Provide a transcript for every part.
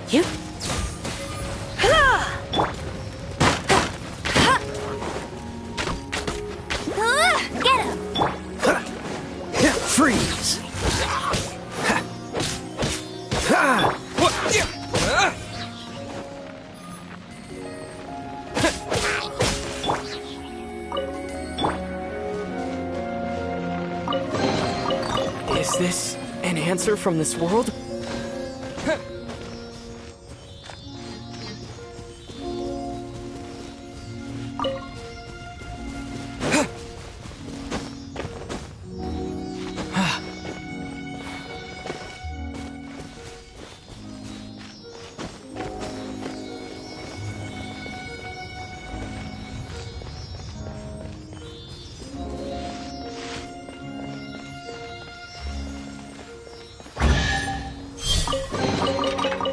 You. Get him! Freeze! Is this an answer from this world?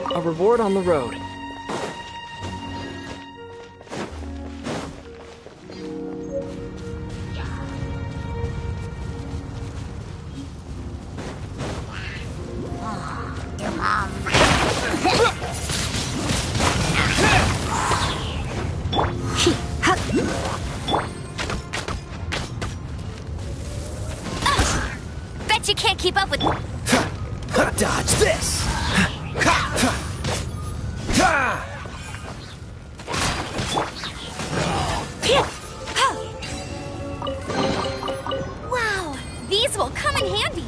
A reward on the road. Your mom. Bet you can't keep up with... Dodge this! Wow, these will come in handy.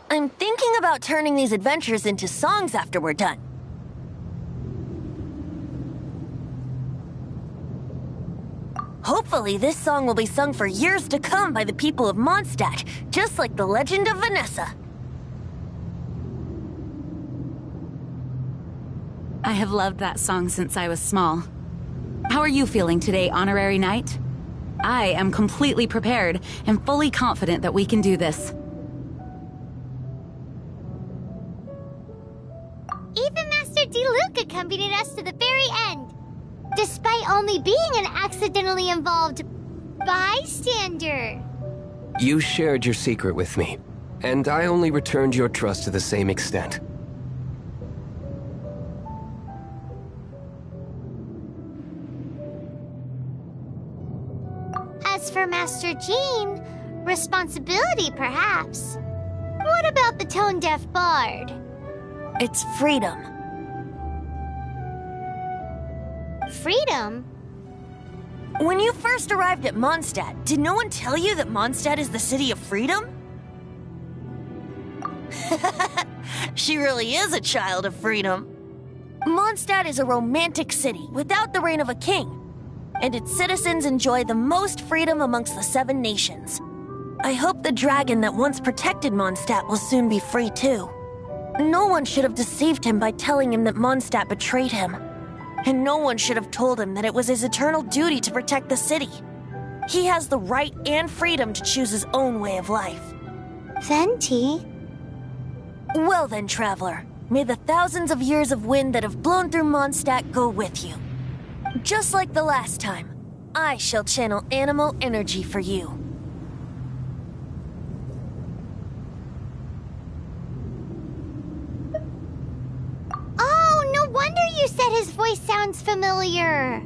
I'm thinking about turning these adventures into songs after we're done. Hopefully, this song will be sung for years to come by the people of Mondstadt, just like the legend of Vanessa. I have loved that song since I was small. How are you feeling today, Honorary Knight? I am completely prepared and fully confident that we can do this. Even Master D-Luke accompanied us to the very end, despite only being an accidentally involved bystander. You shared your secret with me, and I only returned your trust to the same extent. As for Master Jean, responsibility perhaps. What about the tone-deaf bard? It's freedom. Freedom? When you first arrived at Mondstadt, did no one tell you that Mondstadt is the city of freedom? She really is a child of freedom. Mondstadt is a romantic city without the reign of a king, and its citizens enjoy the most freedom amongst the 7 nations. I hope the dragon that once protected Mondstadt will soon be free too. No one should have deceived him by telling him that Mondstadt betrayed him. And no one should have told him that it was his eternal duty to protect the city. He has the right and freedom to choose his own way of life. Venti? Well then, traveler, may the thousands of years of wind that have blown through Mondstadt go with you. Just like the last time, I shall channel animal energy for you. Oh, no wonder you said his voice sounds familiar.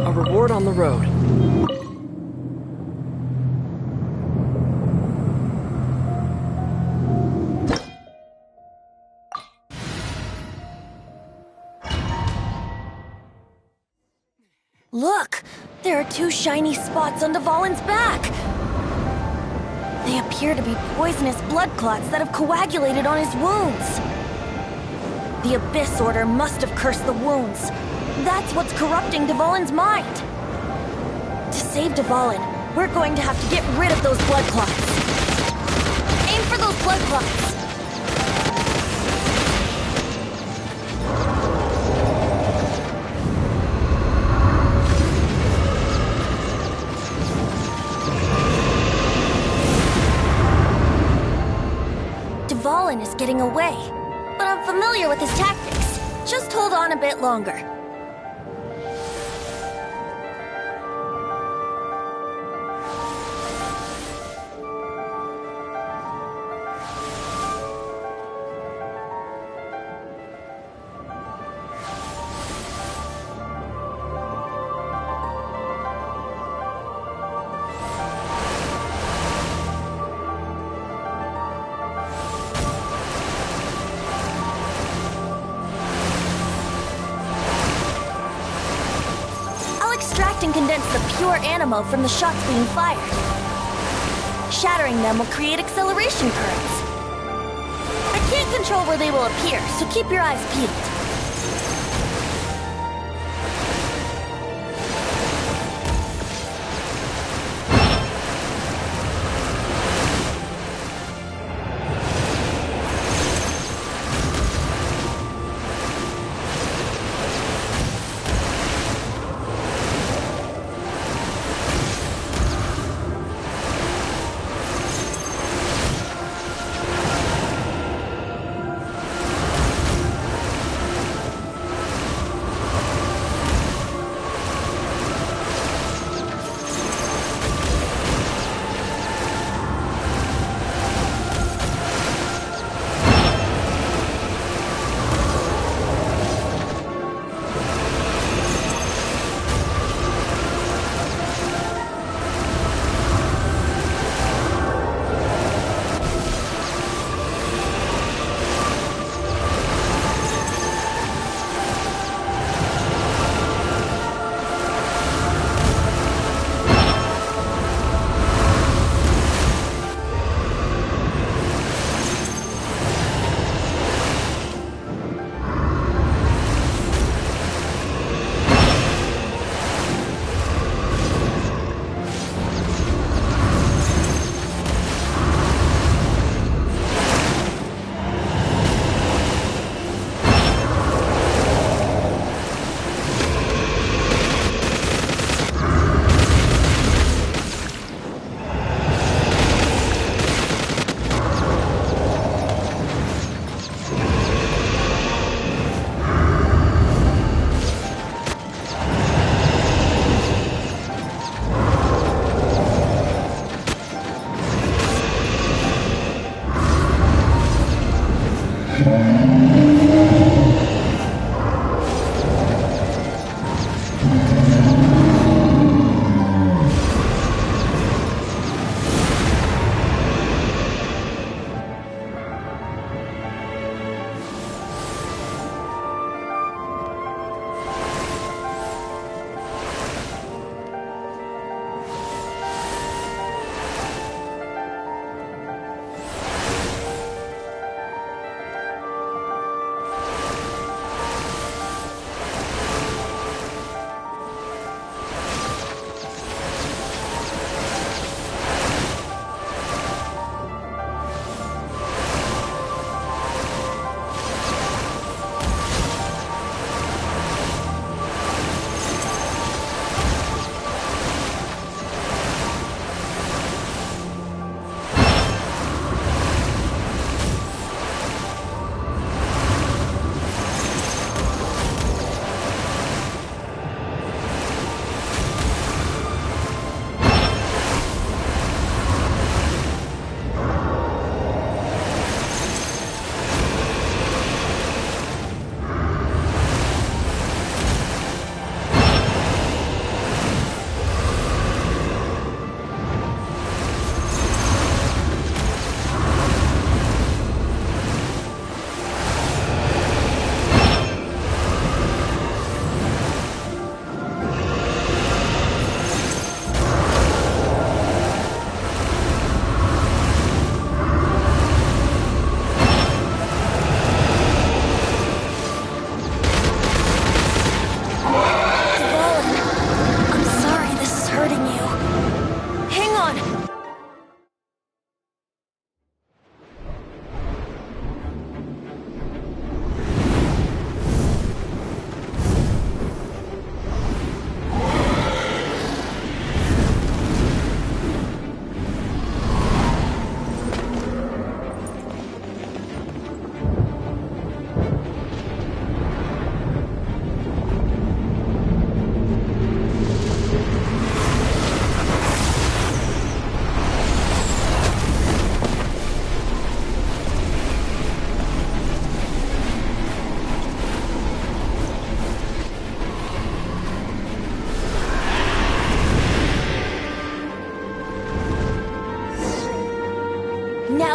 A reward on the road. Look! There are two shiny spots on Dvalin's back! They appear to be poisonous blood clots that have coagulated on his wounds. The Abyss Order must have cursed the wounds. That's what's corrupting Dvalin's mind. To save Dvalin, we're going to have to get rid of those blood clots. Aim for those blood clots! Dvalin is getting away, but I'm familiar with his tactics. Just hold on a bit longer. And condense the pure animo from the shots being fired. Shattering them will create acceleration currents. I can't control where they will appear, so keep your eyes peeled.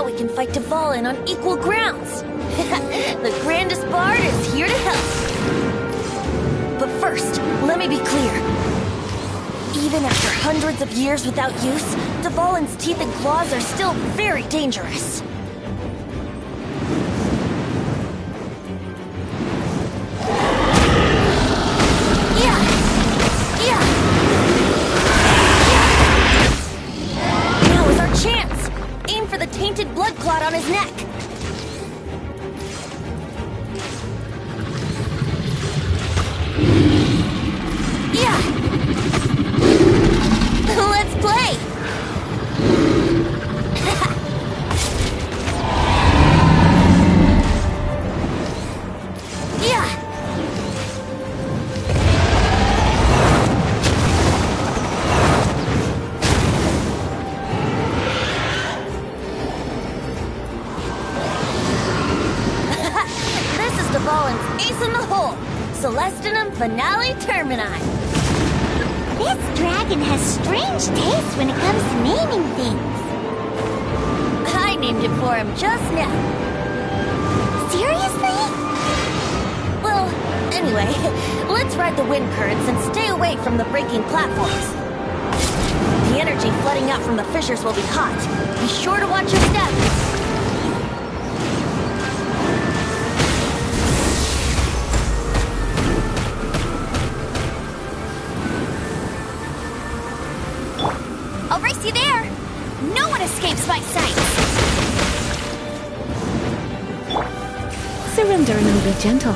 we can fight Dvalin on equal grounds. The grandest bard is here to help. But first, let me be clear. Even after hundreds of years without use, Dvalin's teeth and claws are still very dangerous. Tainted blood clot on his neck. Yeah. Let's play. Yeah. Dvalin's ace in the hole, Celestinum Finale Termini. This dragon has strange taste when it comes to naming things. I named it for him just now. Seriously? Well, anyway, let's ride the wind currents and stay away from the breaking platforms. The energy flooding out from the fissures will be hot. Be sure to watch your step. I'll race you there! No one escapes my sight! Surrender and be gentle.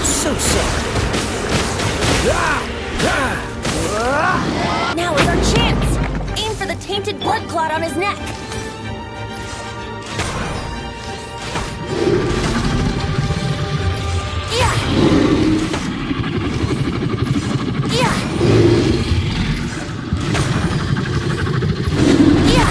So sorry. Now is our chance! Aim for the tainted blood clot on his neck. Yeah! Yeah! Yeah!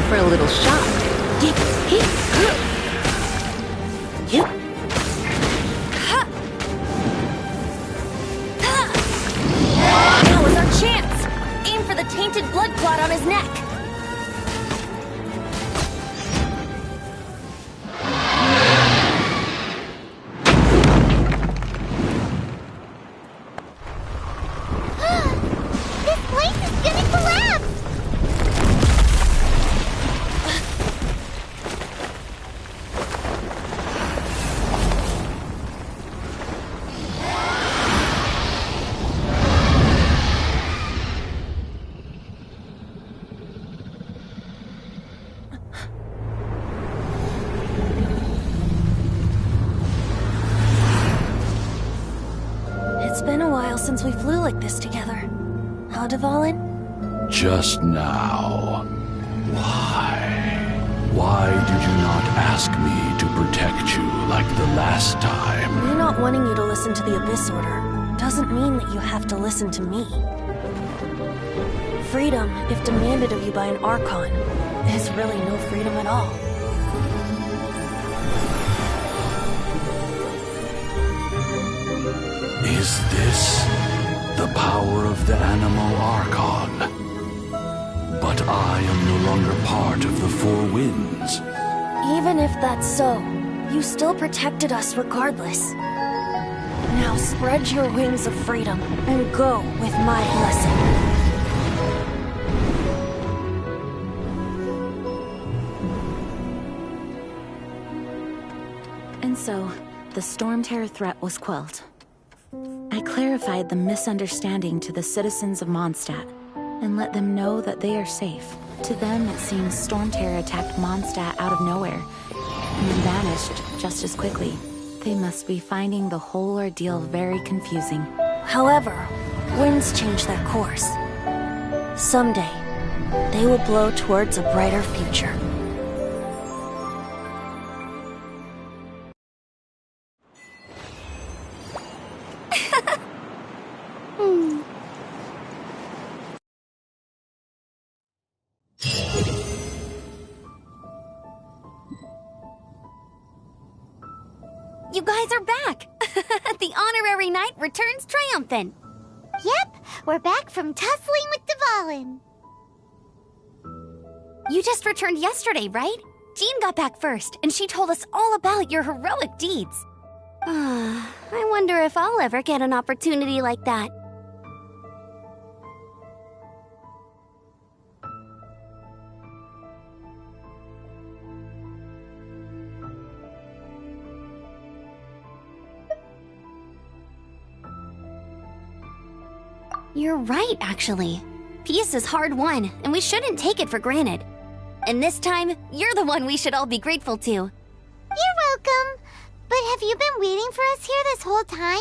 for a little shot. Now is our chance! Aim for the tainted blood clot on his neck! This place is gonna collapse! It's been a while since we flew like this together. Huh, Dvalin? Just now. Why? Why did you not ask me to protect you like the last time? Me not wanting you to listen to the Abyss Order doesn't mean that you have to listen to me. Freedom, if demanded of you by an Archon, is really no freedom at all. Is this the power of the Animal Archon? But I am no longer part of the Four Winds. Even if that's so, you still protected us regardless. Now spread your wings of freedom and go with my blessing. And so, the Storm Terror threat was quelled. I clarified the misunderstanding to the citizens of Mondstadt, and let them know that they are safe. To them, it seems Storm Terror attacked Mondstadt out of nowhere, and then vanished just as quickly. They must be finding the whole ordeal very confusing. However, winds change their course. Someday, they will blow towards a brighter future. You guys are back! The honorary knight returns triumphant. Yep, we're back from tussling with Dvalin. You just returned yesterday, right? Jean got back first, and she told us all about your heroic deeds. I wonder if I'll ever get an opportunity like that. You're right, actually. Peace is hard won, and we shouldn't take it for granted. And this time, you're the one we should all be grateful to. You're welcome. But have you been waiting for us here this whole time?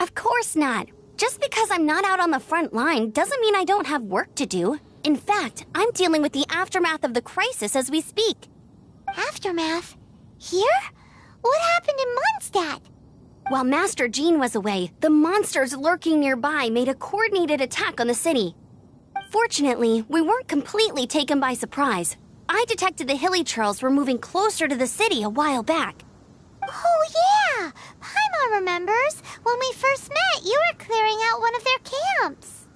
Of course not. Just because I'm not out on the front line doesn't mean I don't have work to do. In fact, I'm dealing with the aftermath of the crisis as we speak. Aftermath? Here? What happened in Mondstadt? While Master Jean was away, the monsters lurking nearby made a coordinated attack on the city. Fortunately, we weren't completely taken by surprise. I detected the Hilly Churls were moving closer to the city a while back. Oh yeah! Paimon remembers. When we first met, you were clearing out one of their camps.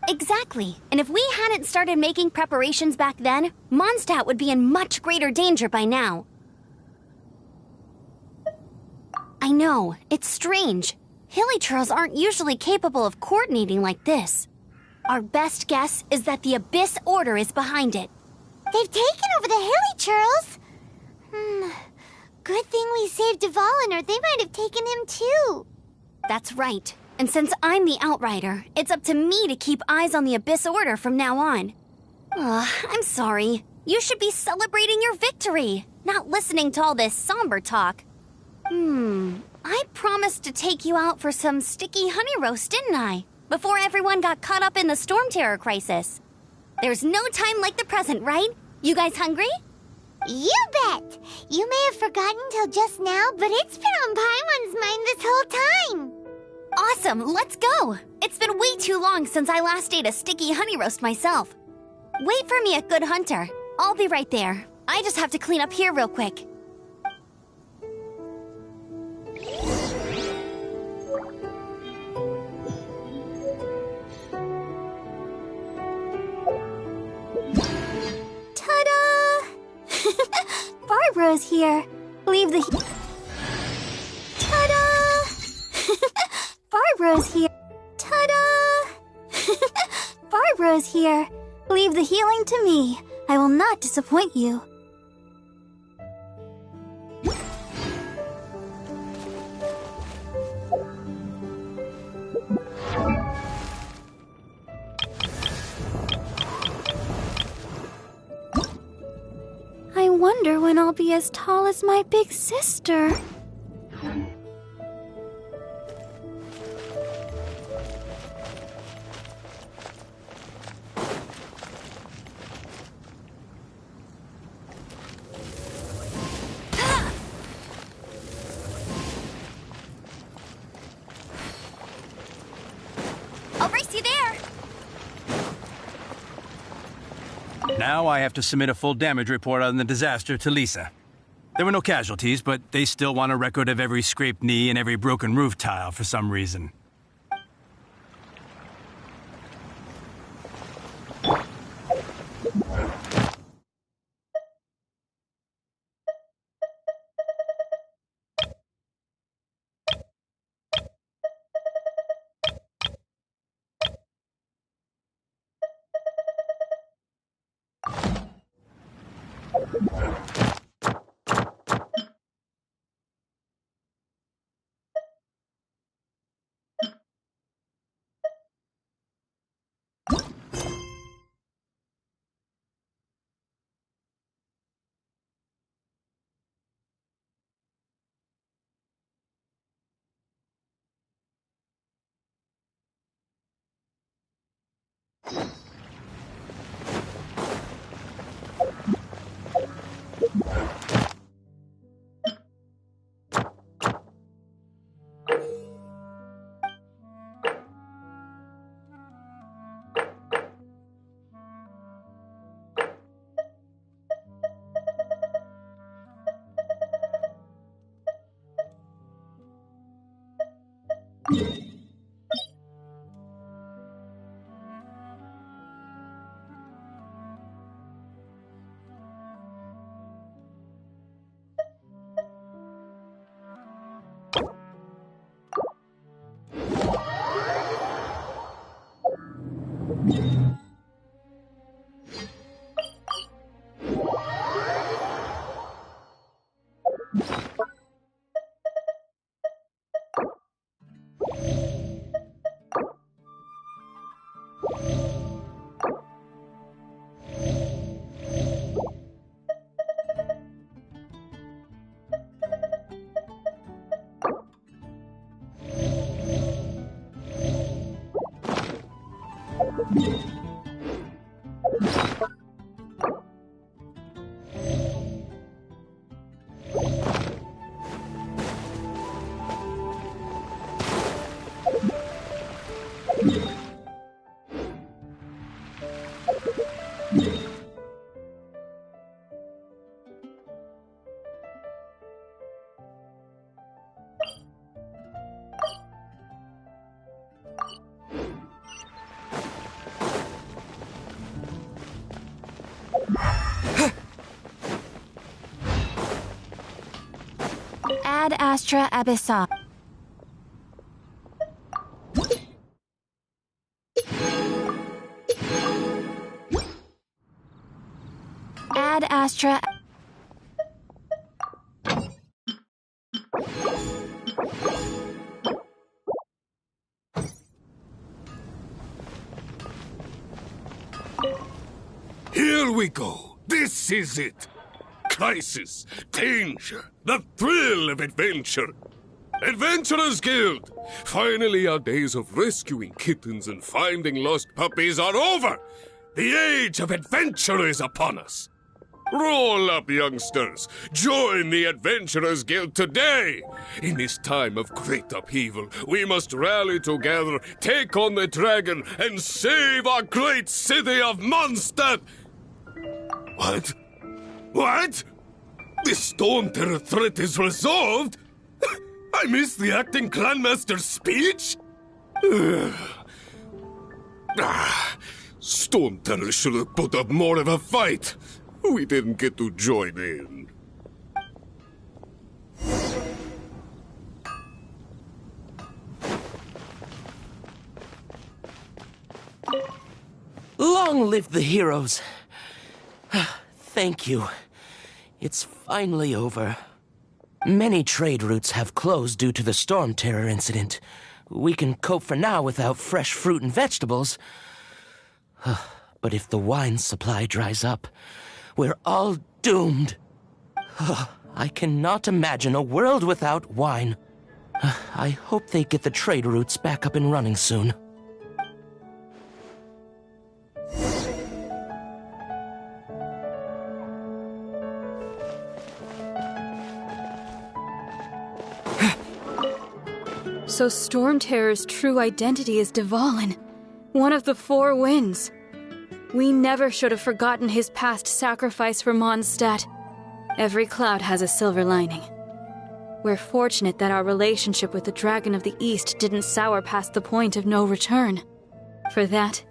Exactly. And if we hadn't started making preparations back then, Mondstadt would be in much greater danger by now. I know, it's strange. Hilly Churls aren't usually capable of coordinating like this. Our best guess is that the Abyss Order is behind it. They've taken over the Hilly Churls? Good thing we saved Dvalin, or they might have taken him too. That's right. And since I'm the Outrider, it's up to me to keep eyes on the Abyss Order from now on. I'm sorry. You should be celebrating your victory, not listening to all this somber talk. I promised to take you out for some sticky honey roast, didn't I? Before everyone got caught up in the Storm Terror crisis. There's no time like the present, right? You guys hungry? You bet! You may have forgotten till just now, but it's been on Paimon's mind this whole time. Awesome, let's go! It's been way too long since I last ate a sticky honey roast myself. Wait for me at Good Hunter. I'll be right there. I just have to clean up here real quick. Ta-da! Barbara's here. Leave the... Ta-da! Barbara's here. Ta-da! Barbara's here. Leave the healing to me. I will not disappoint you. I wonder when I'll be as tall as my big sister. I'll race you there! Now I have to submit a full damage report on the disaster to Lisa. There were no casualties, but they still want a record of every scraped knee and every broken roof tile for some reason. Ad Astra Abyssa. Ad Astra. Here we go. This is it. Crisis, danger, the thrill of adventure. Adventurers Guild! Finally, our days of rescuing kittens and finding lost puppies are over! The age of adventure is upon us! Roll up, youngsters! Join the Adventurers Guild today! In this time of great upheaval, we must rally together, take on the dragon, and save our great city of Mondstadt! What? What? The Storm Terror threat is resolved? I missed the acting clanmaster's speech? Storm Terror should have put up more of a fight. We didn't get to join in. Long live the heroes. Thank you. It's finally over. Many trade routes have closed due to the Storm Terror incident. We can cope for now without fresh fruit and vegetables. But if the wine supply dries up, we're all doomed. I cannot imagine a world without wine. I hope they get the trade routes back up and running soon. So Storm Terror's true identity is Dvalin, one of the Four Winds. We never should have forgotten his past sacrifice for Mondstadt. Every cloud has a silver lining. We're fortunate that our relationship with the Dragon of the East didn't sour past the point of no return. For that,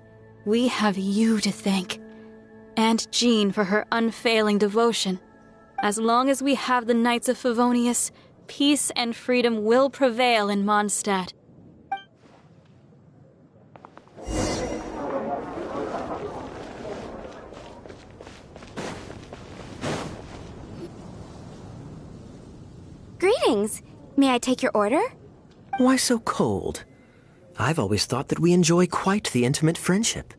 we have you to thank. And Jean for her unfailing devotion. As long as we have the Knights of Favonius, peace and freedom will prevail in Mondstadt. Greetings. May I take your order? Why so cold? I've always thought that we enjoy quite the intimate friendship.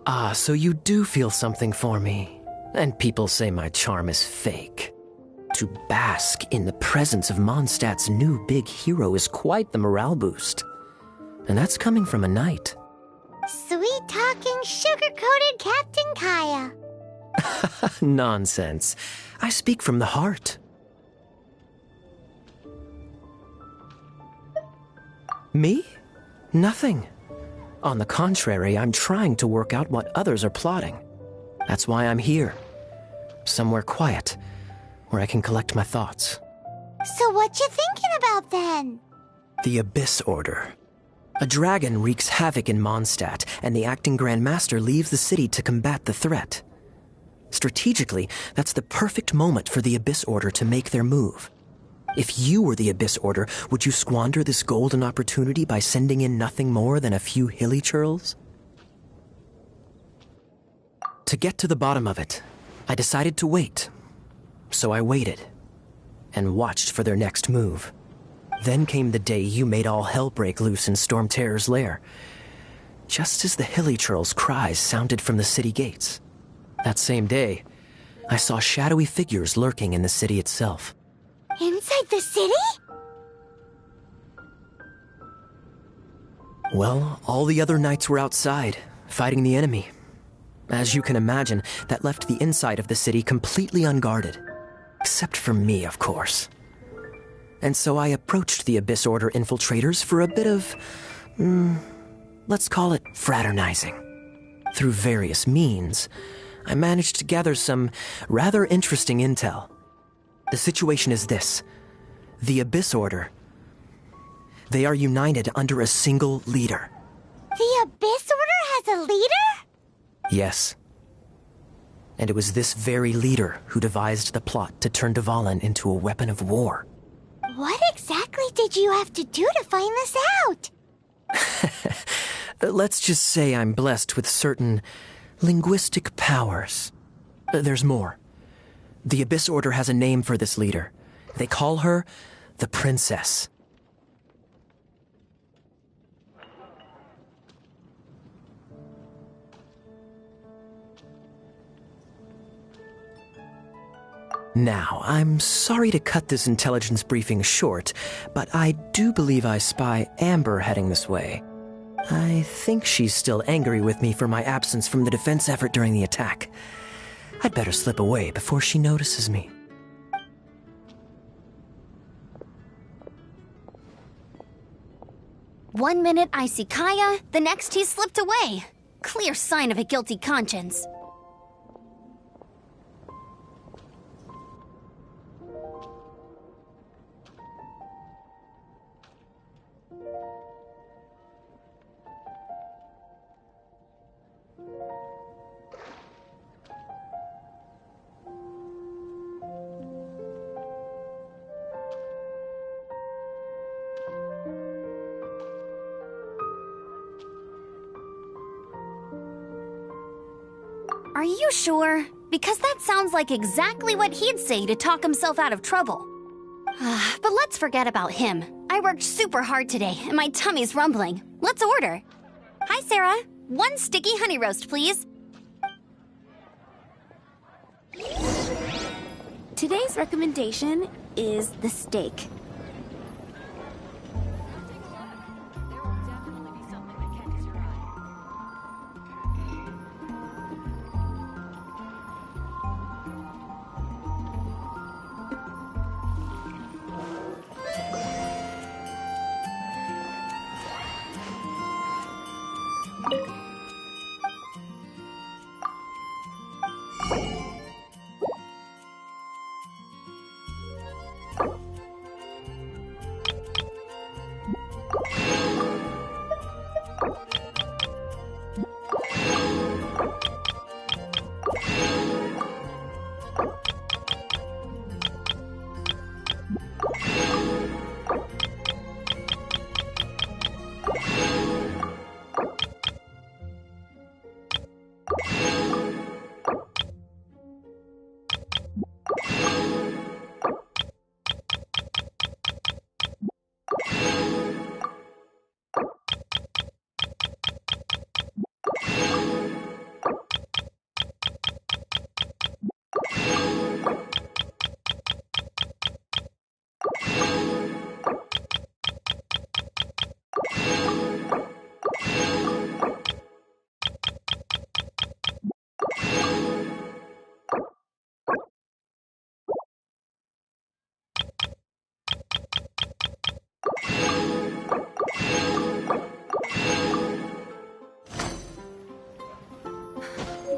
Ah, so you do feel something for me. And people say my charm is fake. To bask in the presence of Mondstadt's new big hero is quite the morale boost. And that's coming from a knight. Sweet-talking, sugar-coated Captain Kaya. Nonsense. I speak from the heart. Me? Nothing. On the contrary, I'm trying to work out what others are plotting. That's why I'm here. Somewhere quiet, where I can collect my thoughts. So what you thinking about then? The Abyss Order. A dragon wreaks havoc in Mondstadt, and the acting Grand Master leaves the city to combat the threat. Strategically, that's the perfect moment for the Abyss Order to make their move. If you were the Abyss Order, would you squander this golden opportunity by sending in nothing more than a few hilly churls? To get to the bottom of it, I decided to wait. So I waited, and watched for their next move. Then came the day you made all hell break loose in Storm Terror's lair, just as the hilly churls' cries sounded from the city gates. That same day, I saw shadowy figures lurking in the city itself. Inside the city? Well, all the other knights were outside, fighting the enemy. As you can imagine, that left the inside of the city completely unguarded. Except for me, of course. And so I approached the Abyss Order infiltrators for a bit of, let's call it fraternizing. Through various means, I managed to gather some rather interesting intel. The situation is this. The Abyss Order, they are united under a single leader. The Abyss Order has a leader? Yes. And it was this very leader who devised the plot to turn Dvalin into a weapon of war. What exactly did you have to do to find this out? Let's just say I'm blessed with certain linguistic powers. There's more. The Abyss Order has a name for this leader. They call her the Princess. Now, I'm sorry to cut this intelligence briefing short, but I do believe I spy Amber heading this way. I think she's still angry with me for my absence from the defense effort during the attack. I'd better slip away before she notices me. One minute I see Kaya, the next he slipped away. Clear sign of a guilty conscience. Are you sure? Because that sounds like exactly what he'd say to talk himself out of trouble. But let's forget about him. I worked super hard today, and my tummy's rumbling. Let's order. Hi, Sarah. 1 sticky honey roast, please. Today's recommendation is the steak.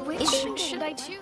Which should I choose?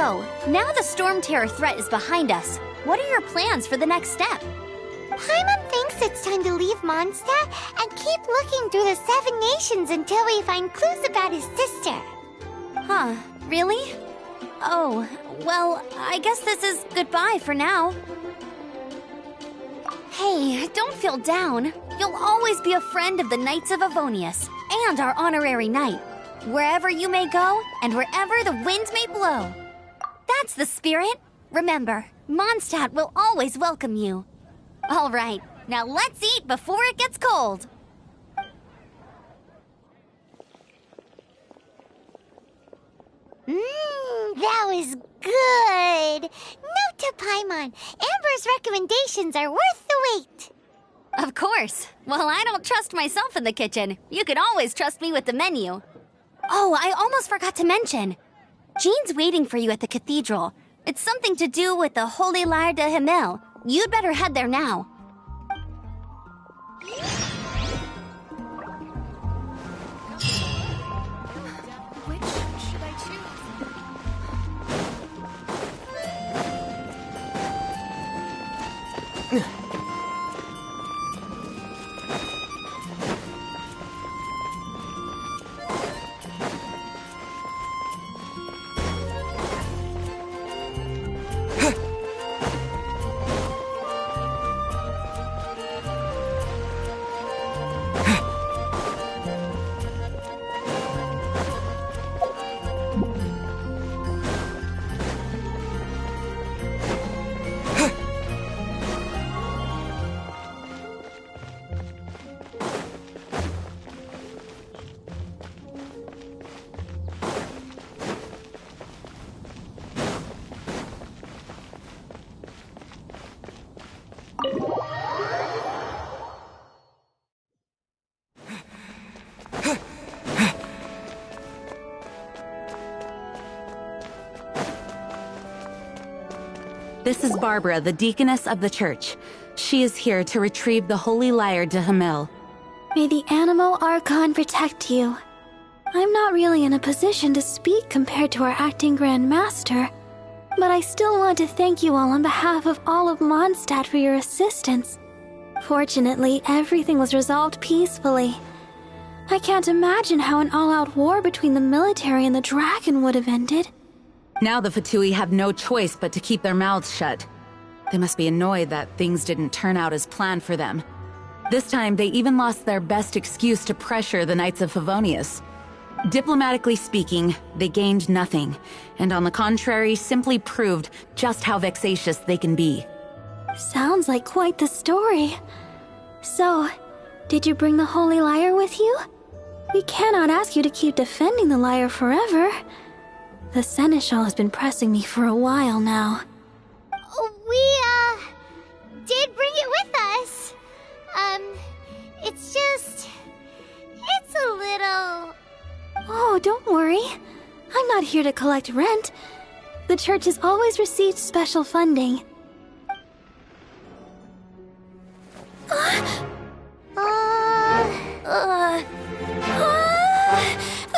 So, now the Storm Terror threat is behind us. What are your plans for the next step? Paimon thinks it's time to leave Mondstadt and keep looking through the 7 nations until we find clues about his sister. Huh, really? Oh, well, I guess this is goodbye for now. Hey, don't feel down. You'll always be a friend of the Knights of Avonius and our honorary knight. Wherever you may go and wherever the wind may blow. That's the spirit. Remember, Mondstadt will always welcome you. All right, now let's eat before it gets cold. That was good. Note to Paimon, Amber's recommendations are worth the wait. Of course. Well, I don't trust myself in the kitchen. You can always trust me with the menu. Oh, I almost forgot to mention. Jean's waiting for you at the cathedral. It's something to do with the Holy Lyre de Himmel. You'd better head there now. Which should I choose? This is Barbara, the deaconess of the church. She is here to retrieve the Holy Lyre de Himmel. May the Animo Archon protect you. I'm not really in a position to speak compared to our acting Grand Master, but I still want to thank you all on behalf of all of Mondstadt for your assistance. Fortunately, everything was resolved peacefully. I can't imagine how an all-out war between the military and the dragon would have ended. Now the Fatui have no choice but to keep their mouths shut. They must be annoyed that things didn't turn out as planned for them. This time, they even lost their best excuse to pressure the Knights of Favonius. Diplomatically speaking, they gained nothing, and on the contrary, simply proved just how vexatious they can be. Sounds like quite the story. So, did you bring the Holy Lyre with you? We cannot ask you to keep defending the lyre forever. The Seneschal has been pressing me for a while now. We, did bring it with us. It's a little... Oh, don't worry. I'm not here to collect rent. The church has always received special funding. The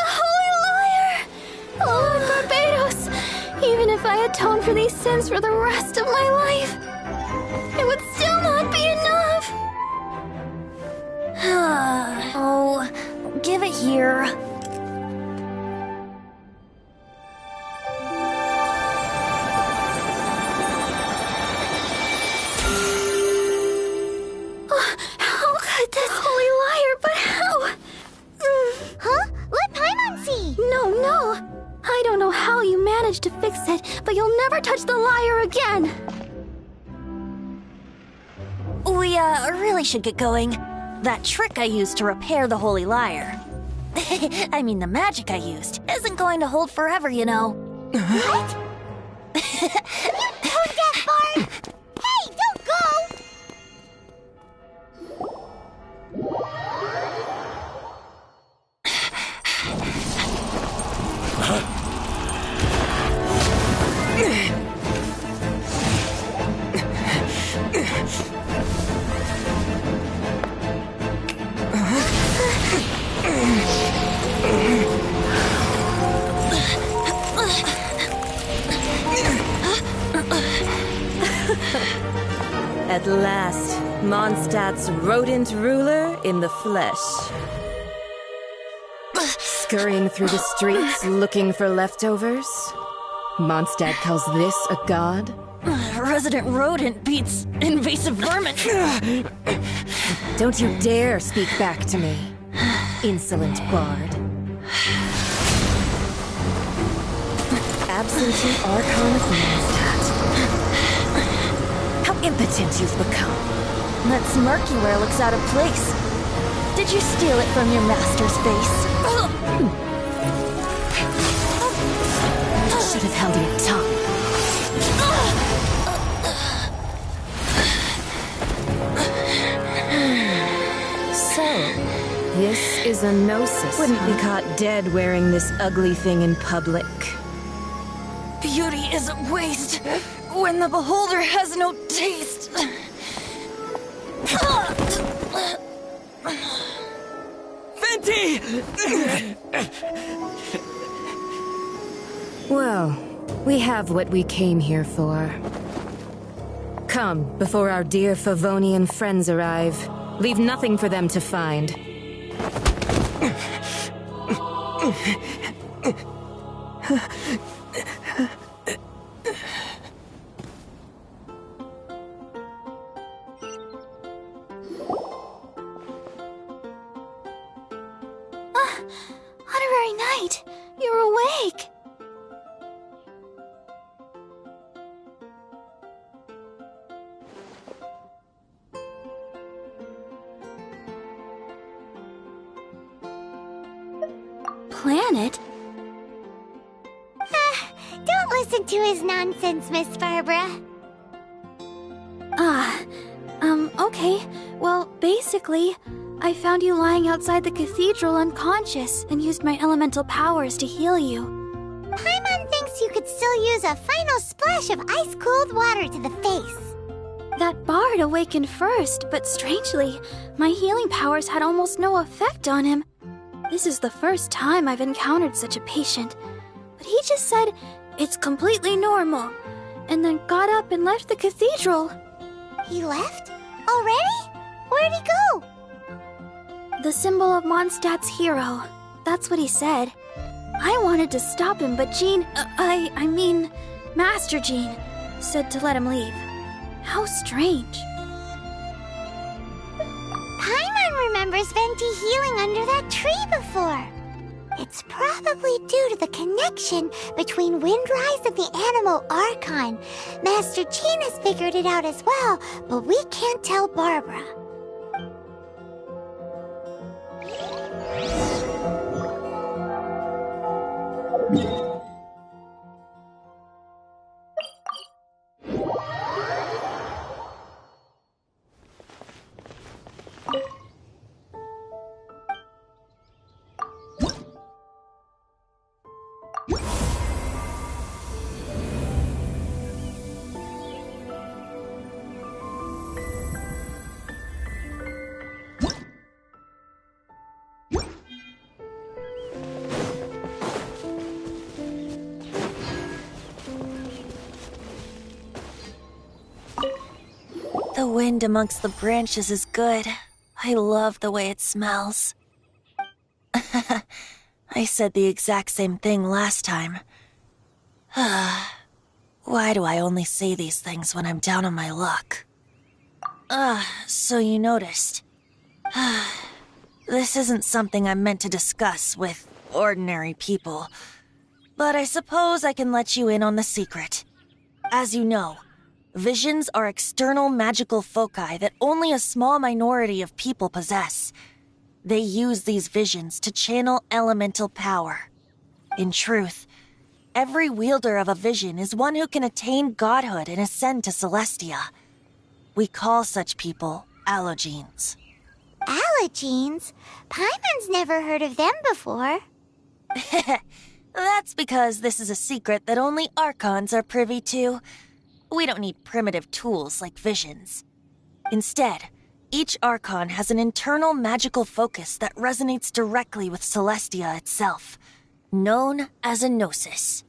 Holy Lyre! Lord Barbados! Even if I atone for these sins for the rest of my life, it would still not be enough! Oh, give it here. How could this Holy Lyre, but how? Huh? Let Paimon see! No. I don't know how you managed to fix it, but you'll never touch the lyre again! We, really should get going. That trick I used to repair the Holy Lyre. I mean, the magic I used isn't going to hold forever, you know. What? You tone deaf, Barb! Hey, don't go! At last, Mondstadt's rodent ruler in the flesh. Scurrying through the streets looking for leftovers? Mondstadt calls this a god? Resident rodent beats invasive vermin. Don't you dare speak back to me, insolent bard. Absentee Archon of Mondstadt. How impotent you've become. That smirky wear looks out of place. Did you steal it from your master's face? You should have held your tongue. So, this is a gnosis. Wouldn't be caught dead wearing this ugly thing in public. Beauty is a waste when the beholder has no taste. Venti! Well, we have what we came here for. Come, before our dear Favonian friends arrive. Leave nothing for them to find. Honorary Knight, you're awake. Planet? Don't listen to his nonsense, Miss Barbara. Okay. Well, basically, I found you lying outside the cathedral unconscious and used my elemental powers to heal you. Paimon thinks you could still use a final splash of ice-cold water to the face. That bard awakened first, but strangely, my healing powers had almost no effect on him. This is the first time I've encountered such a patient. But he just said, it's completely normal, and then got up and left the cathedral. He left? Already? Where'd he go? The symbol of Mondstadt's hero. That's what he said. I wanted to stop him, but Jean, I mean, Master Jean, said to let him leave. How strange. Paimon remembers Venti healing under that tree before. It's probably due to the connection between Windrise and the Animal Archon. Master Jean has figured it out as well, but we can't tell Barbara. The wind amongst the branches is good. I love the way it smells. I said the exact same thing last time. Why do I only say these things when I'm down on my luck? So you noticed. This isn't something I'm meant to discuss with ordinary people, but I suppose I can let you in on the secret. As you know, visions are external magical foci that only a small minority of people possess. They use these visions to channel elemental power. In truth, every wielder of a vision is one who can attain godhood and ascend to Celestia. We call such people allogenes. Allogenes? Paimon's never heard of them before. That's because this is a secret that only Archons are privy to. We don't need primitive tools like visions. Instead, each Archon has an internal magical focus that resonates directly with Celestia itself, known as a gnosis.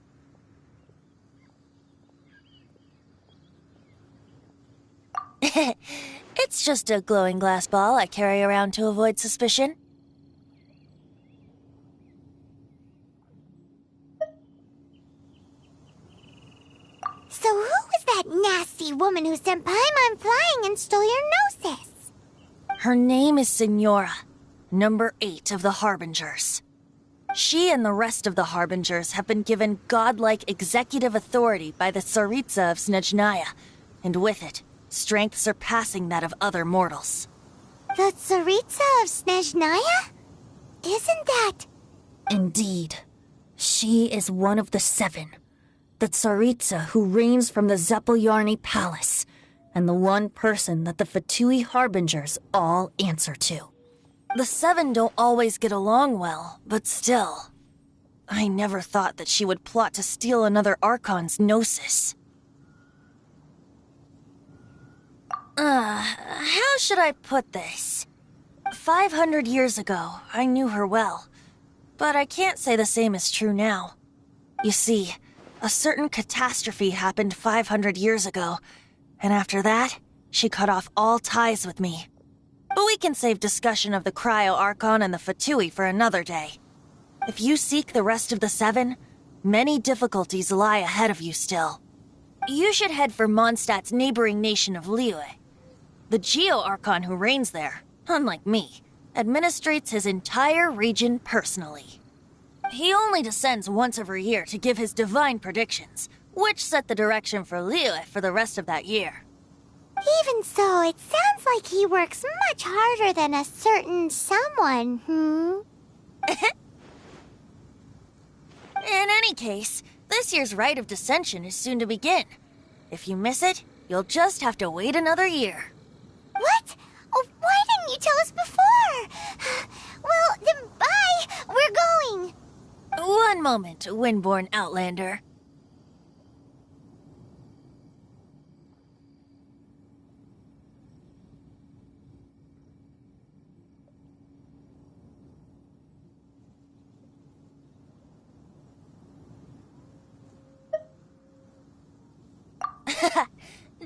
It's just a glowing glass ball I carry around to avoid suspicion. So who was that nasty woman who sent Paimon flying and stole your Gnosis? Her name is Signora, number 8 of the Harbingers. She and the rest of the Harbingers have been given godlike executive authority by the Tsaritsa of Snezhnaya, and with it, strength surpassing that of other mortals. The Tsaritsa of Snezhnaya? Isn't that... Indeed. She is one of the 7. The Tsaritsa who reigns from the Zepelyarny Palace, and the one person that the Fatui Harbingers all answer to. The 7 don't always get along well, but still. I never thought that she would plot to steal another Archon's Gnosis. How should I put this? 500 years ago, I knew her well, but I can't say the same is true now. You see, a certain catastrophe happened 500 years ago, and after that, she cut off all ties with me. But we can save discussion of the Cryo Archon and the Fatui for another day. If you seek the rest of the 7, many difficulties lie ahead of you still. You should head for Mondstadt's neighboring nation of Liyue. The Geo Archon who reigns there, unlike me, administrates his entire region personally. He only descends once every year to give his divine predictions, which set the direction for Liyue for the rest of that year. Even so, it sounds like he works much harder than a certain someone, In any case, this year's Rite of Descension is soon to begin. If you miss it, you'll just have to wait another year. What? Oh, why didn't you tell us before? Well, then bye! We're going! One moment, Windborn Outlander.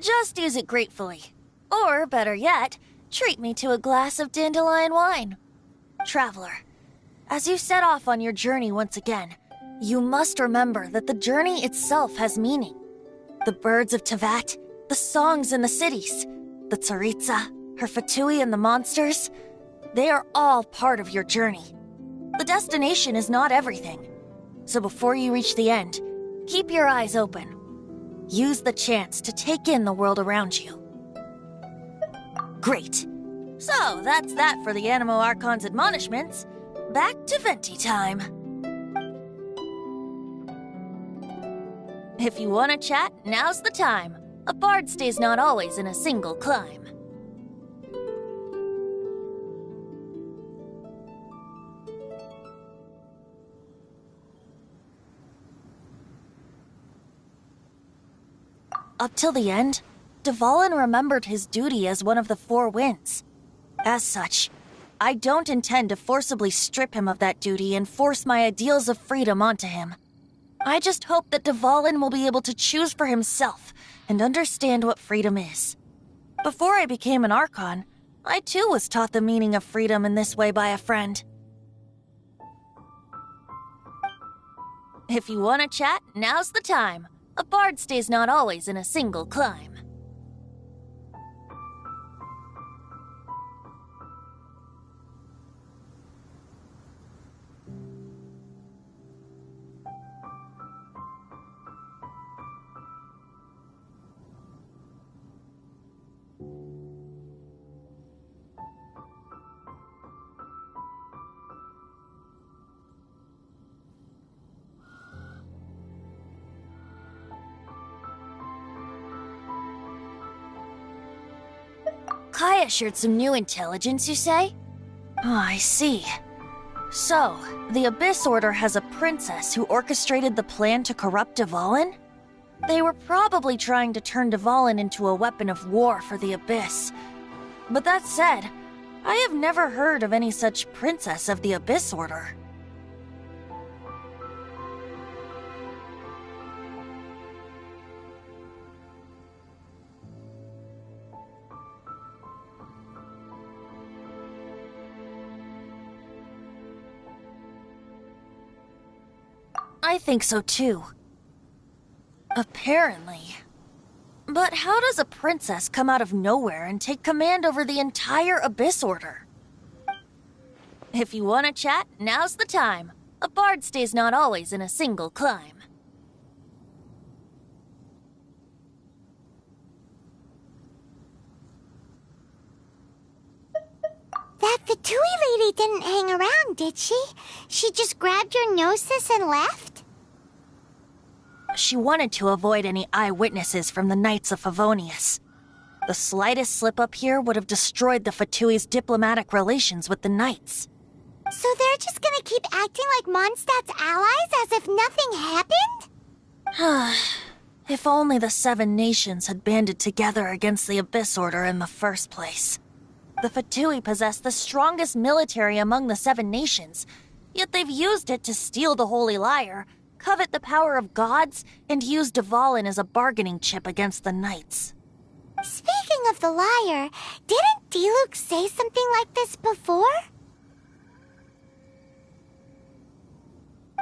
Just use it gratefully. Or, better yet, treat me to a glass of dandelion wine. Traveler, as you set off on your journey once again, you must remember that the journey itself has meaning. The birds of Tevat, the songs in the cities, the Tsaritsa, her Fatui and the monsters, they are all part of your journey. The destination is not everything. So before you reach the end, keep your eyes open. Use the chance to take in the world around you. Great. So, that's that for the Animo Archon's admonishments. Back to Venti time. If you want to chat, now's the time. A bard stays not always in a single clime. Up till the end, Dvalin remembered his duty as one of the 4 winds. As such, I don't intend to forcibly strip him of that duty and force my ideals of freedom onto him. I just hope that Dvalin will be able to choose for himself and understand what freedom is. Before I became an Archon, I too was taught the meaning of freedom in this way by a friend. If you want to chat, now's the time. A bard stays not always in a single clime. Kaya shared some new intelligence, you say? Oh, I see. So, the Abyss Order has a princess who orchestrated the plan to corrupt Dvalin? They were probably trying to turn Dvalin into a weapon of war for the Abyss. But that said, I have never heard of any such princess of the Abyss Order. I think so too. Apparently. But how does a princess come out of nowhere and take command over the entire Abyss Order? If you want to chat, now's the time. A bard stays not always in a single climb. That Fatui lady didn't hang around, did she? She just grabbed your gnosis and left? She wanted to avoid any eyewitnesses from the Knights of Favonius. The slightest slip-up here would have destroyed the Fatui's diplomatic relations with the Knights. So they're just gonna keep acting like Mondstadt's allies as if nothing happened? If only the 7 nations had banded together against the Abyss Order in the first place. The Fatui possess the strongest military among the 7 nations, yet they've used it to steal the Holy Lyre, covet the power of gods, and use Dvalin as a bargaining chip against the Knights. Speaking of the lyre, didn't Diluc say something like this before?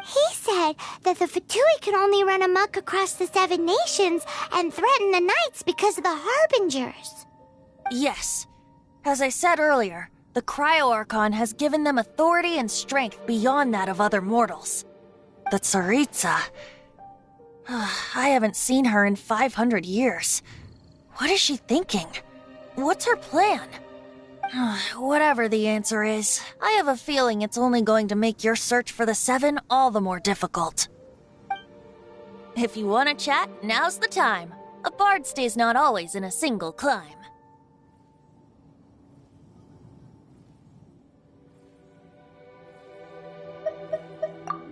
He said that the Fatui can only run amok across the 7 nations and threaten the Knights because of the Harbingers. Yes. As I said earlier, the Cryo-Archon has given them authority and strength beyond that of other mortals. The Tsaritsa... I haven't seen her in 500 years. What is she thinking? What's her plan? Whatever the answer is, I have a feeling it's only going to make your search for the 7 all the more difficult. If you want to chat, now's the time. A bard stays not always in a single climb.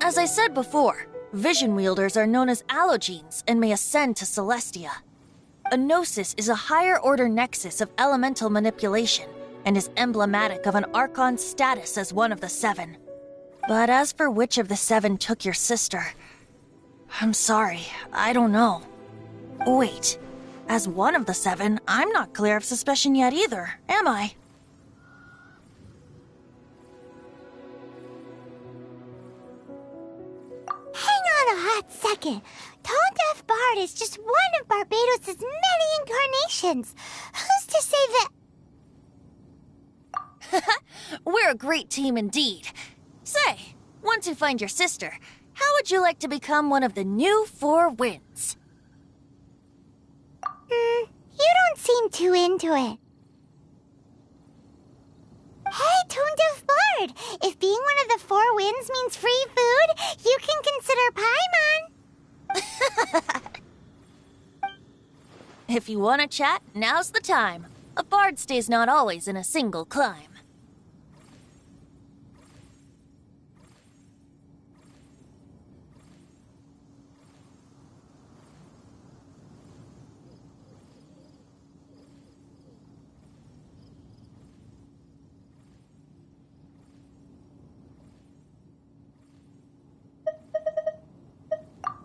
As I said before, vision wielders are known as allogenes and may ascend to Celestia. A gnosis is a higher-order nexus of elemental manipulation and is emblematic of an Archon's status as one of the 7. But as for which of the 7 took your sister, I'm sorry, I don't know. Wait, as one of the 7, I'm not clear of suspicion yet either, am I? Hang on a hot second. Tone Deaf Bard is just one of Barbados' many incarnations. Who's to say that... We're a great team indeed. Say, once you find your sister, how would you like to become one of the new 4 winds? You don't seem too into it. Hey, Tone Deaf Bard! If being one of the 4 winds means free food, you can consider Paimon. If you want to chat, now's the time. A bard stays not always in a single climb.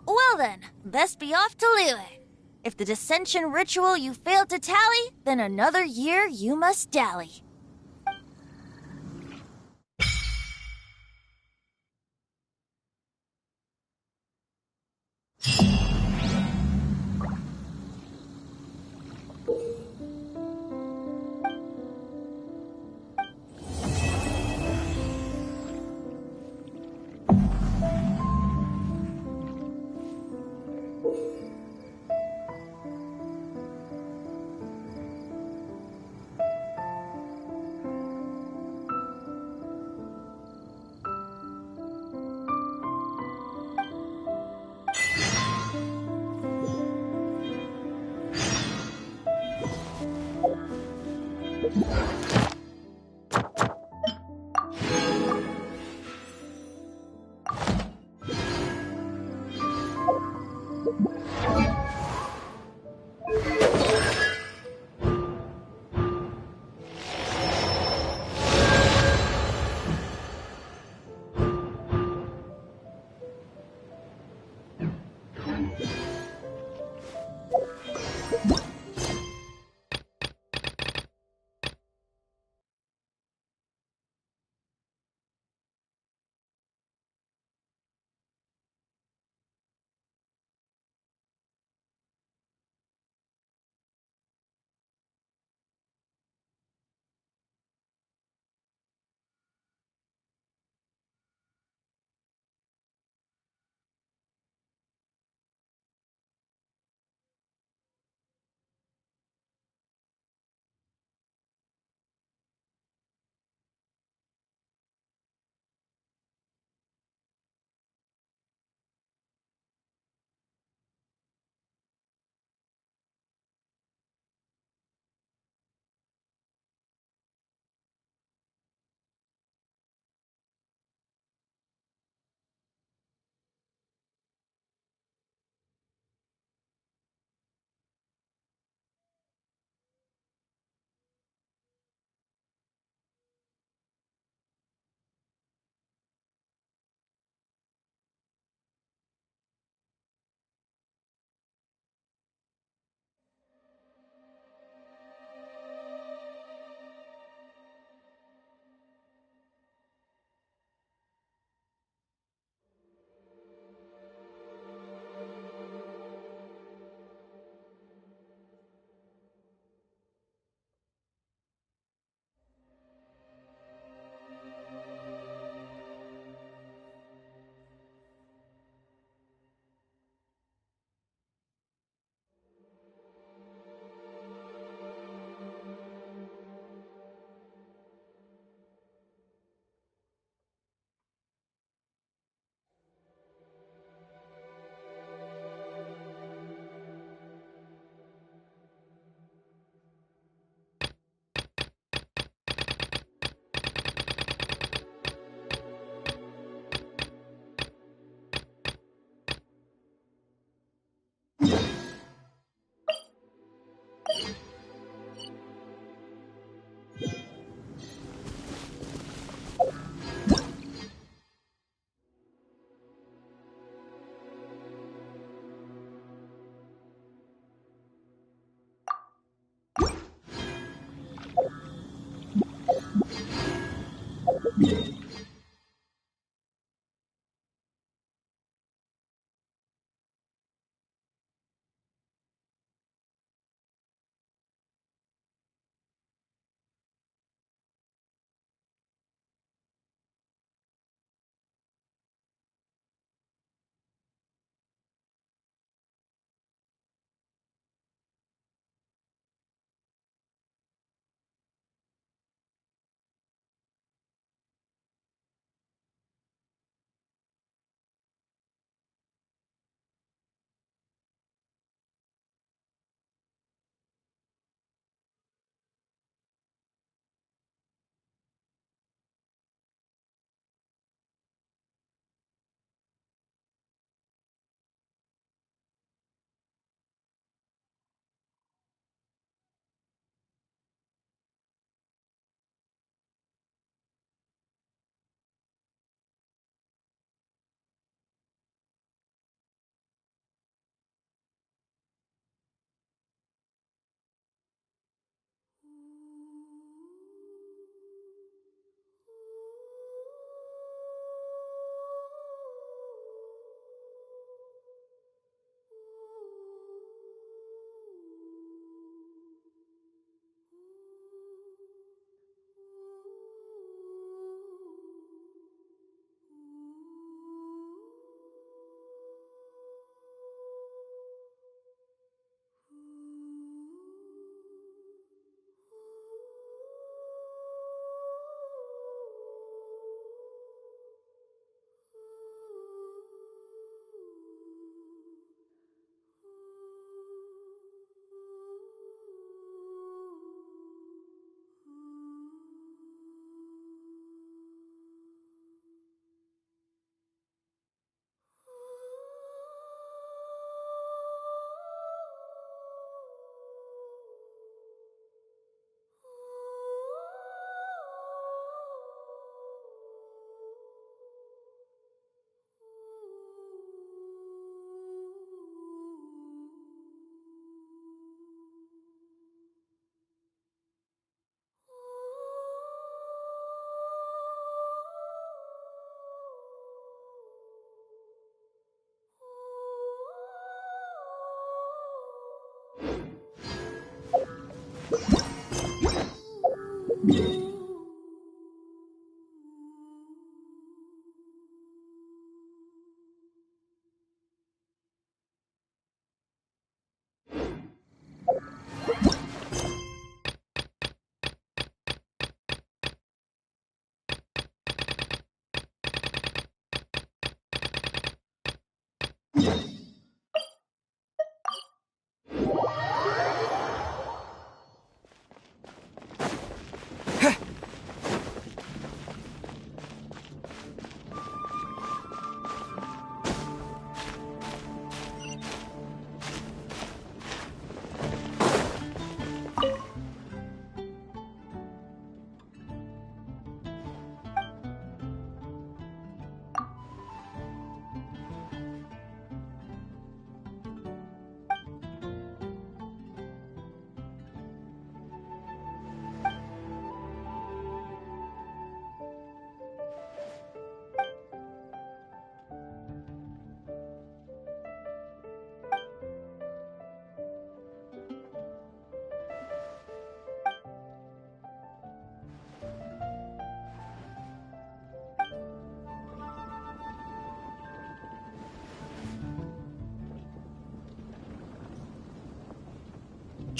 Well then, best be off to Liyue. If the dissension ritual you failed to tally, then another year you must dally.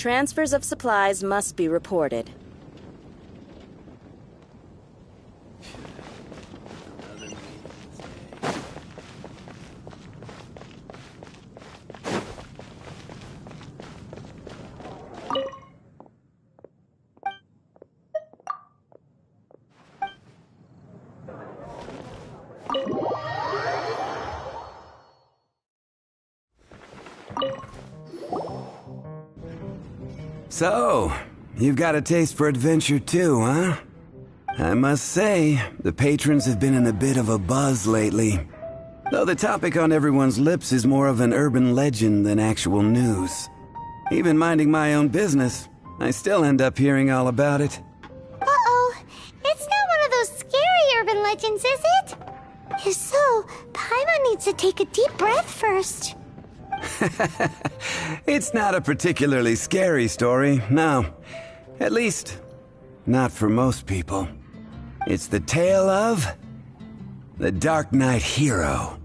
Transfers of supplies must be reported. So, you've got a taste for adventure too, huh? I must say, the patrons have been in a bit of a buzz lately. Though the topic on everyone's lips is more of an urban legend than actual news. Even minding my own business, I still end up hearing all about it. Uh-oh. It's not one of those scary urban legends, is it? If so, Paimon needs to take a deep breath first. It's not a particularly scary story, no. At least, not for most people. It's the tale of the Dark Knight hero.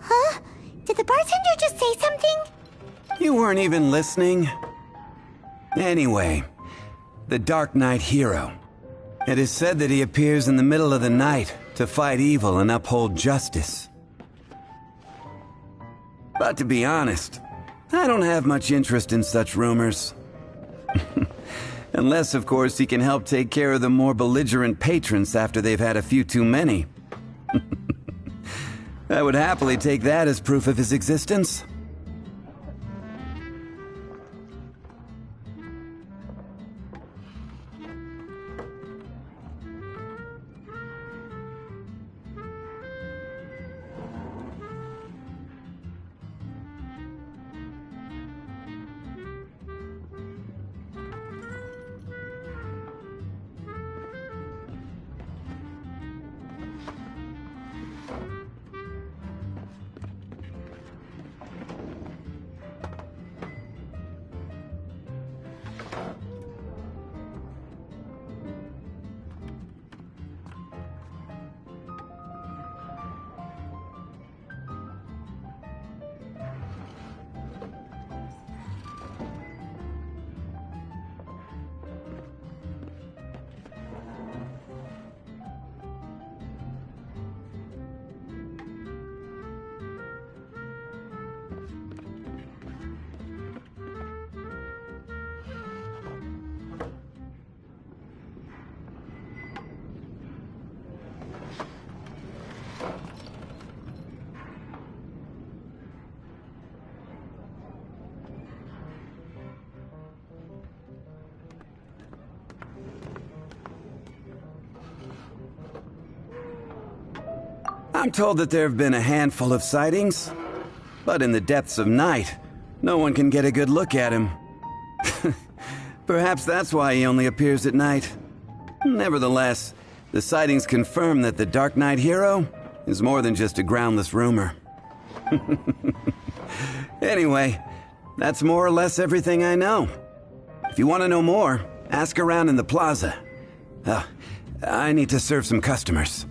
Huh? Did the bartender just say something? You weren't even listening? Anyway, the Dark Knight hero. It is said that he appears in the middle of the night to fight evil and uphold justice. But to be honest, I don't have much interest in such rumors. Unless, of course, he can help take care of the more belligerent patrons after they've had a few too many. I would happily take that as proof of his existence. I'm told that there have been a handful of sightings, but in the depths of night, no one can get a good look at him. Perhaps that's why he only appears at night. Nevertheless, the sightings confirm that the Dark Knight hero is more than just a groundless rumor. Anyway, that's more or less everything I know. If you want to know more, ask around in the plaza. I need to serve some customers.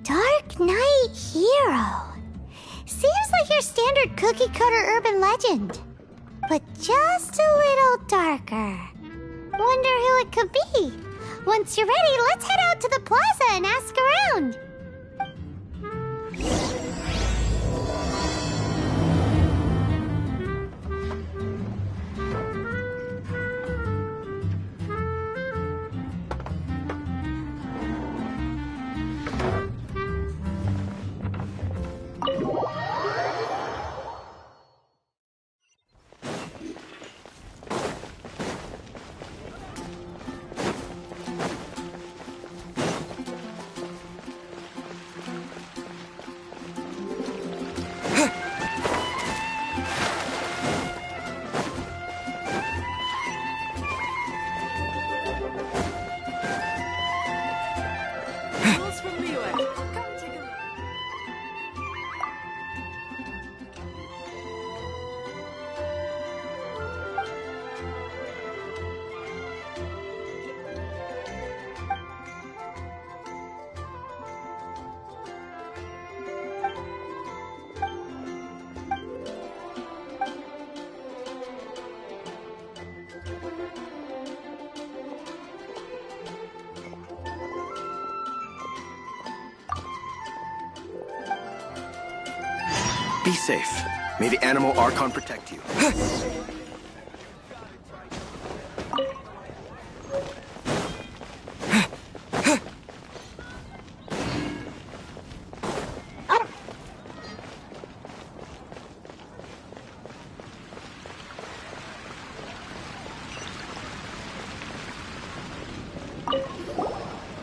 Dark Knight hero. Seems like your standard cookie-cutter urban legend. But just a little darker. Wonder who it could be. Once you're ready, let's head out to the plaza and ask around. Be safe. May the Animal Archon protect you.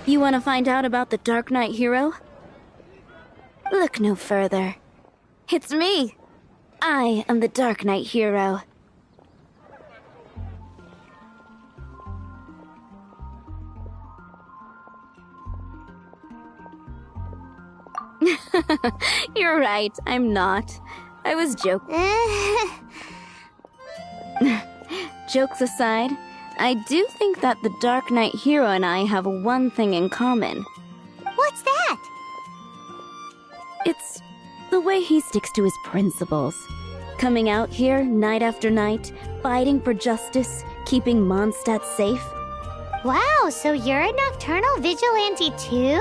You want to find out about the Dark Knight hero? Look no further. It's me. I am the Dark Knight hero. You're right, I'm not. I was joking. Jokes aside, I do think that the Dark Knight hero and I have one thing in common. What's that? It's the way he sticks to his principles. Coming out here night after night, fighting for justice, keeping Mondstadt safe. Wow, so you're a nocturnal vigilante too?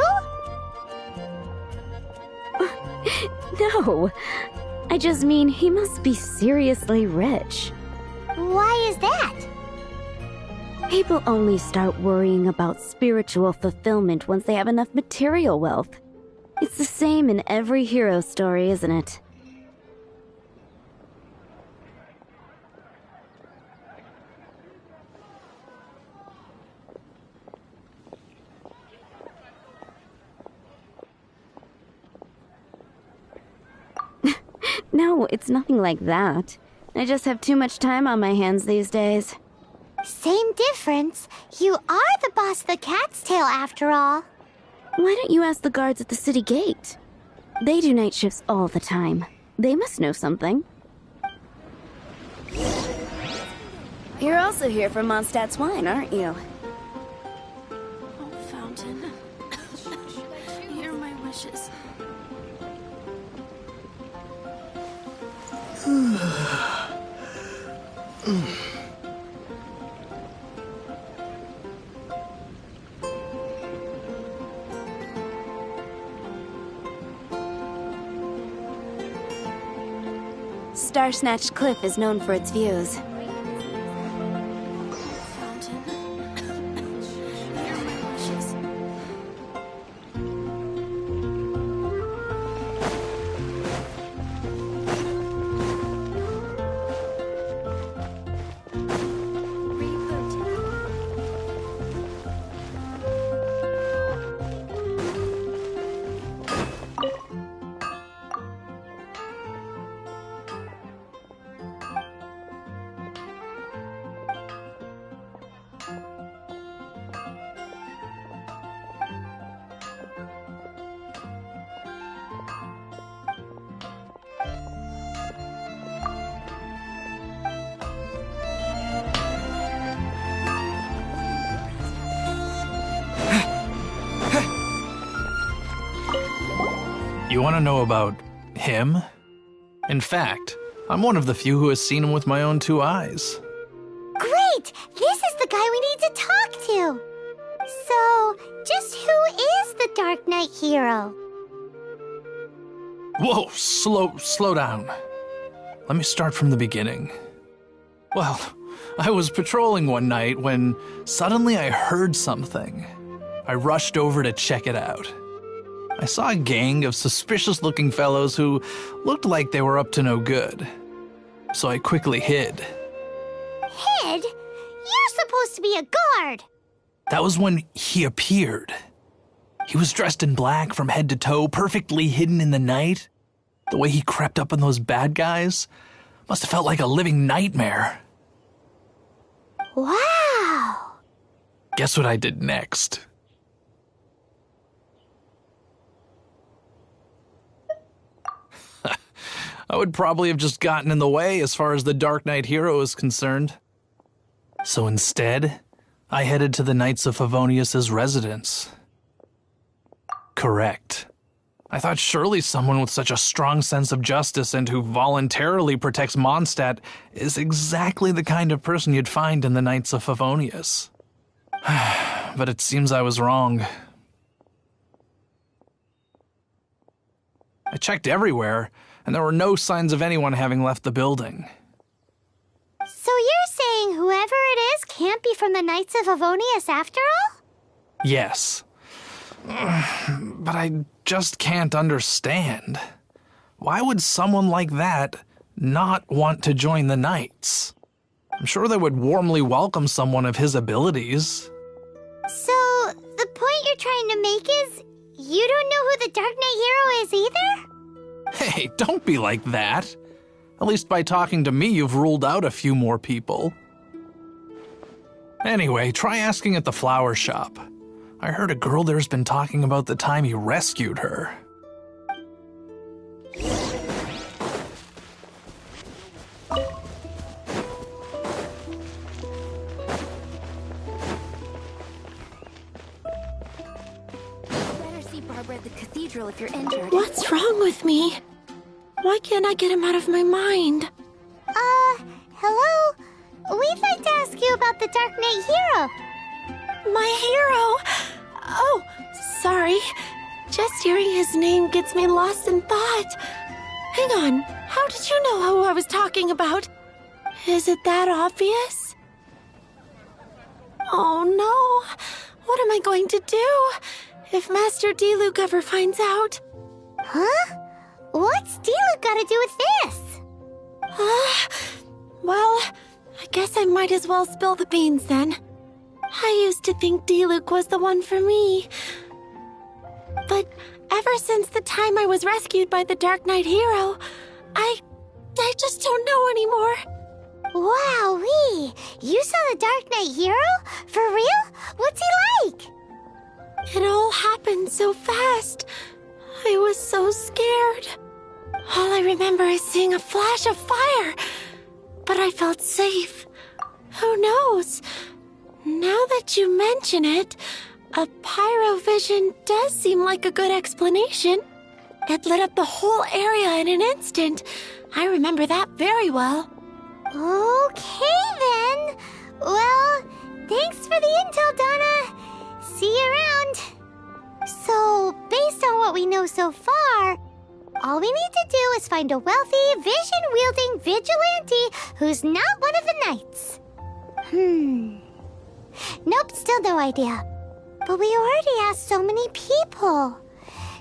No, I just mean he must be seriously rich. Why is that? People only start worrying about spiritual fulfillment once they have enough material wealth. It's the same in every hero story, isn't it? No, it's nothing like that. I just have too much time on my hands these days. Same difference. You are the boss of the Cat's Tail after all. Why don't you ask the guards at the city gate? They do night shifts all the time. They must know something. You're also here for Mondstadt's wine, aren't you? Oh, Fountain. Hear my wishes. Starsnatch Cliff is known for its views. Fountain. Hear my wishes. You want to know about him? In fact, I'm one of the few who has seen him with my own two eyes. Great! This is the guy we need to talk to! So, just who is the Dark Knight hero? Whoa, slow down. Let me start from the beginning. Well, I was patrolling one night when suddenly I heard something. I rushed over to check it out. I saw a gang of suspicious-looking fellows who looked like they were up to no good. So I quickly hid. Hid? You're supposed to be a guard! That was when he appeared. He was dressed in black from head to toe, perfectly hidden in the night. The way he crept up on those bad guys must have felt like a living nightmare. Wow! Guess what I did next? I would probably have just gotten in the way as far as the Dark Knight hero is concerned. So instead, I headed to the Knights of Favonius' residence. Correct. I thought surely someone with such a strong sense of justice and who voluntarily protects Mondstadt is exactly the kind of person you'd find in the Knights of Favonius. But it seems I was wrong. I checked everywhere, and there were no signs of anyone having left the building. So you're saying whoever it is can't be from the Knights of Avonius after all? Yes. But I just can't understand. Why would someone like that not want to join the Knights? I'm sure they would warmly welcome someone of his abilities. So, the point you're trying to make is, you don't know who the Dark Knight hero is either? Hey, don't be like that. At least by talking to me, you've ruled out a few more people. Anyway, try asking at the flower shop. I heard a girl there's been talking about the time you rescued her. At the cathedral if you're injured. What's wrong with me? Why can't I get him out of my mind? Hello? We'd like to ask you about the Dark Knight hero. My hero? Oh, sorry. Just hearing his name gets me lost in thought. Hang on, how did you know who I was talking about? Is it that obvious? Oh no, what am I going to do? If Master D-Luke ever finds out. Huh? What's D-Luke got to do with this? Well, I guess I might as well spill the beans then. I used to think D-Luke was the one for me. But ever since the time I was rescued by the Dark Knight hero, I just don't know anymore. Wowee! You saw the Dark Knight hero? For real? What's he like? It all happened so fast. I was so scared. All I remember is seeing a flash of fire. But I felt safe. Who knows? Now that you mention it, a pyrovision does seem like a good explanation. It lit up the whole area in an instant. I remember that very well. Okay then. Well, thanks for the intel, Donna. See you around. So, based on what we know so far, all we need to do is find a wealthy, vision-wielding vigilante who's not one of the knights. Nope, still no idea. But we already asked so many people.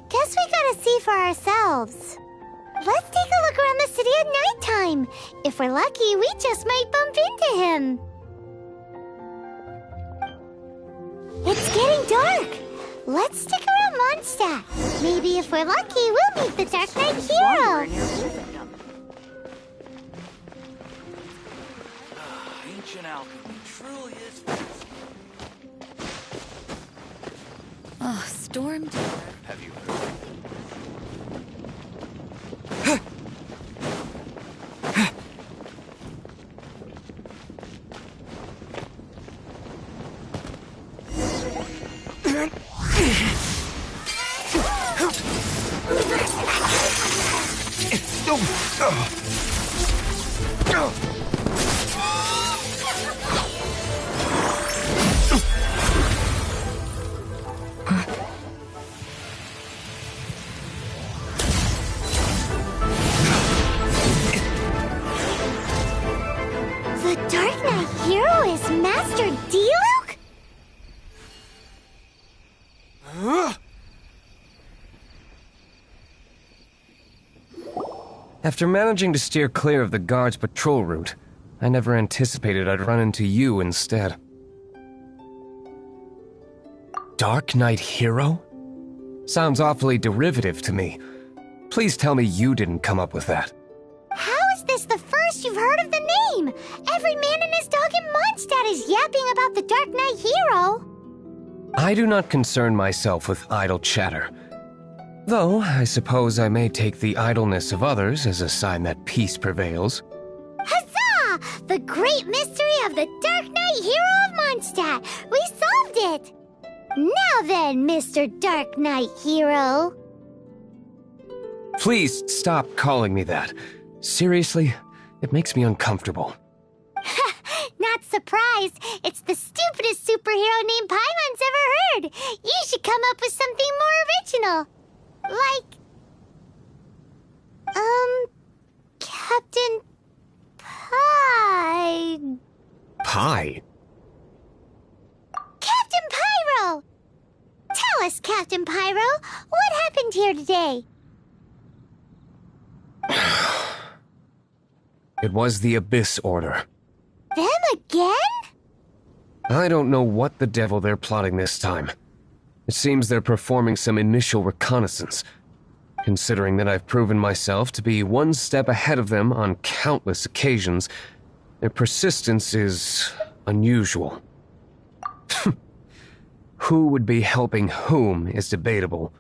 Guess we gotta see for ourselves. Let's take a look around the city at nighttime. If we're lucky, we just might bump into him. It's getting dark. Let's stick around Mondstadt. Maybe if we're lucky, we'll meet the Dark Knight hero. Ancient alchemy truly is. Oh, Storm Terror. Have you heard? The Dark Knight hero is Master D-Luke? After managing to steer clear of the guard's patrol route, I never anticipated I'd run into you instead. Dark Knight hero? Sounds awfully derivative to me. Please tell me you didn't come up with that. How is this the first you've heard of the name? Every man and his dog in Mondstadt is yapping about the Dark Knight hero. I do not concern myself with idle chatter. Though, I suppose I may take the idleness of others as a sign that peace prevails. Huzzah! The great mystery of the Dark Knight hero of Mondstadt! We solved it! Now then, Mr. Dark Knight hero. Please stop calling me that. Seriously, it makes me uncomfortable. Not surprised. It's the stupidest superhero name Paimon's ever heard. You should come up with something more original. Captain Pie. Pie? Captain Pyro! Tell us, Captain Pyro, what happened here today? It was the Abyss Order. Them again? I don't know what the devil they're plotting this time. It seems they're performing some initial reconnaissance. Considering that I've proven myself to be one step ahead of them on countless occasions, their persistence is unusual. Who would be helping whom is debatable.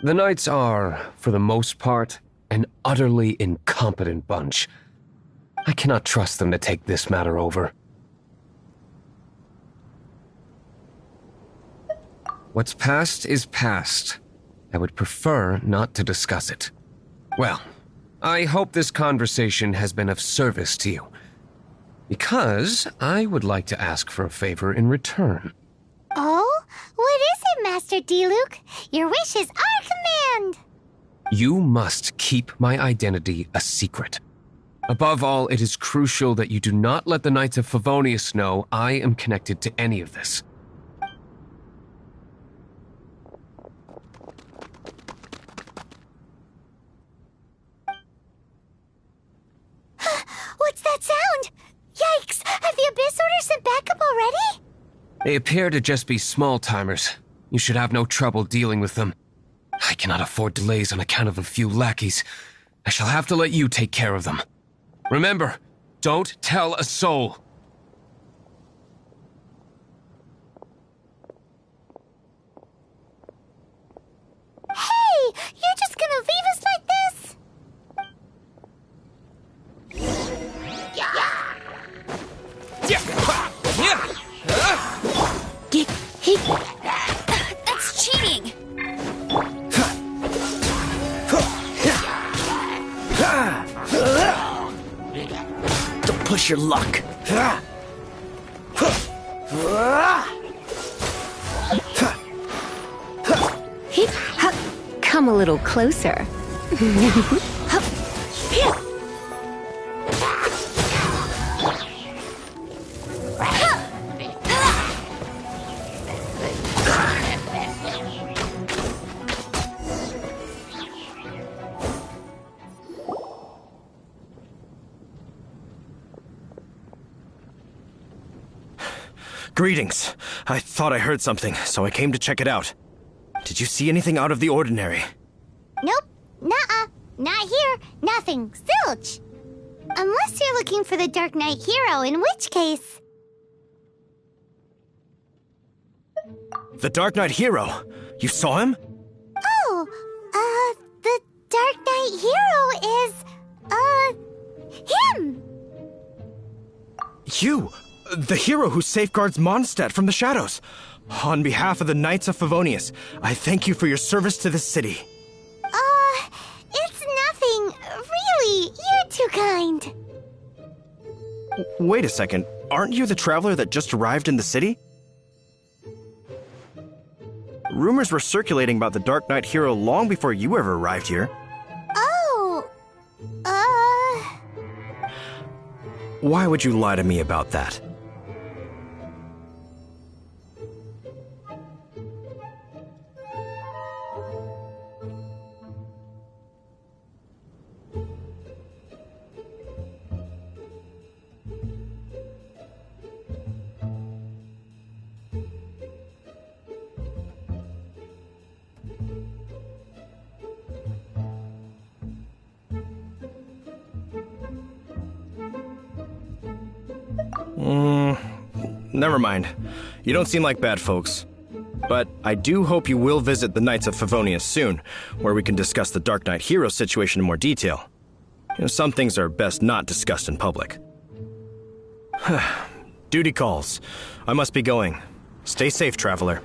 The Knights are, for the most part, an utterly incompetent bunch. I cannot trust them to take this matter over. What's past is past. I would prefer not to discuss it. Well, I hope this conversation has been of service to you. Because I would like to ask for a favor in return. Oh? What is it, Master D-Luke? Your wish is our command! You must keep my identity a secret. Above all, it is crucial that you do not let the Knights of Favonius know I am connected to any of this. What's that sound? Yikes! Have the Abyss Order sent backup already? They appear to just be small-timers. You should have no trouble dealing with them. I cannot afford delays on account of a few lackeys. I shall have to let you take care of them. Remember, don't tell a soul. Hey! You're just gonna leave us like this? That's cheating! Don't push your luck. Come a little closer. Greetings. I thought I heard something, so I came to check it out. Did you see anything out of the ordinary? Nope. Nuh-uh. Not here. Nothing. Zilch. Unless you're looking for the Dark Knight hero, in which case... The Dark Knight hero? You saw him? Oh, the Dark Knight hero is, him! You! The hero who safeguards Mondstadt from the shadows. On behalf of the Knights of Favonius, I thank you for your service to this city. It's nothing. Really, you're too kind. Wait a second. Aren't you the traveler that just arrived in the city? Rumors were circulating about the Dark Knight hero long before you ever arrived here. Oh, Why would you lie to me about that? Never mind. You don't seem like bad folks. But I do hope you will visit the Knights of Favonius soon, where we can discuss the Dark Knight hero situation in more detail. Some things are best not discussed in public. Duty calls. I must be going. Stay safe, traveler.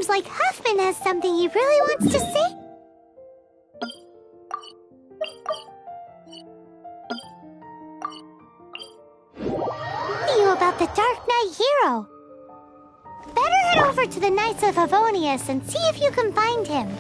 seems like Huffman has something he really wants to say. about the Dark Knight hero. Better head over to the Knights of Favonius and see if you can find him.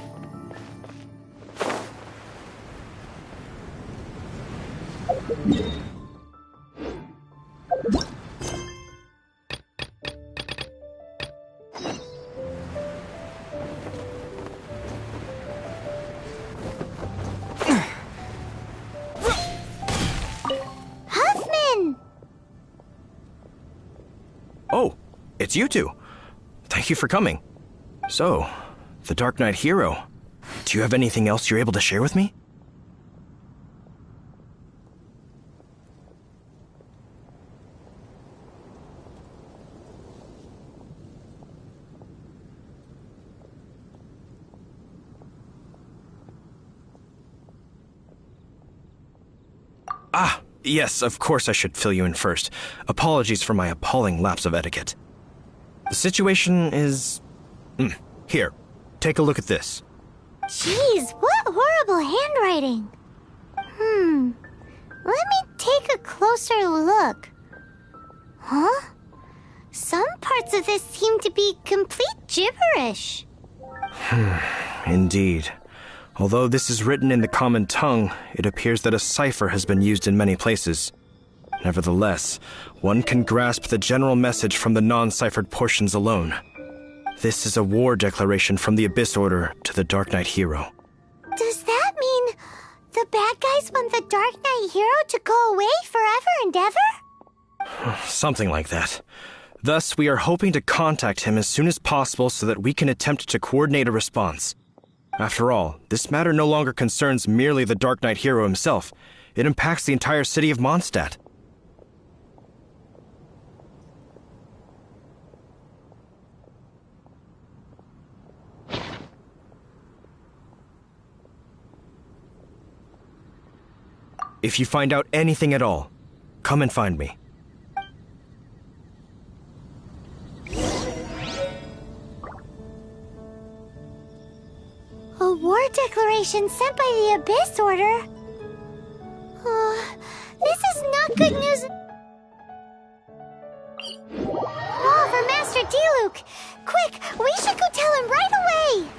Huffman! Oh, it's you two. Thank you for coming. So, the Dark Knight hero. Do you have anything else you're able to share with me? Ah, yes, of course I should fill you in first. Apologies for my appalling lapse of etiquette. The situation is... Here, take a look at this. Jeez, what horrible handwriting. Let me take a closer look. Huh? Some parts of this seem to be complete gibberish. Indeed. Although this is written in the common tongue, it appears that a cipher has been used in many places. Nevertheless, one can grasp the general message from the non-ciphered portions alone. This is a war declaration from the Abyss Order to the Dark Knight hero. Does that mean the bad guys want the Dark Knight hero to go away forever and ever? Something like that. Thus, we are hoping to contact him as soon as possible so that we can attempt to coordinate a response. After all, this matter no longer concerns merely the Dark Knight hero himself. It impacts the entire city of Mondstadt. If you find out anything at all, come and find me. A war declaration sent by the Abyss Order? This is not good news. Oh, for Master D-Luke! Quick, we should go tell him right away!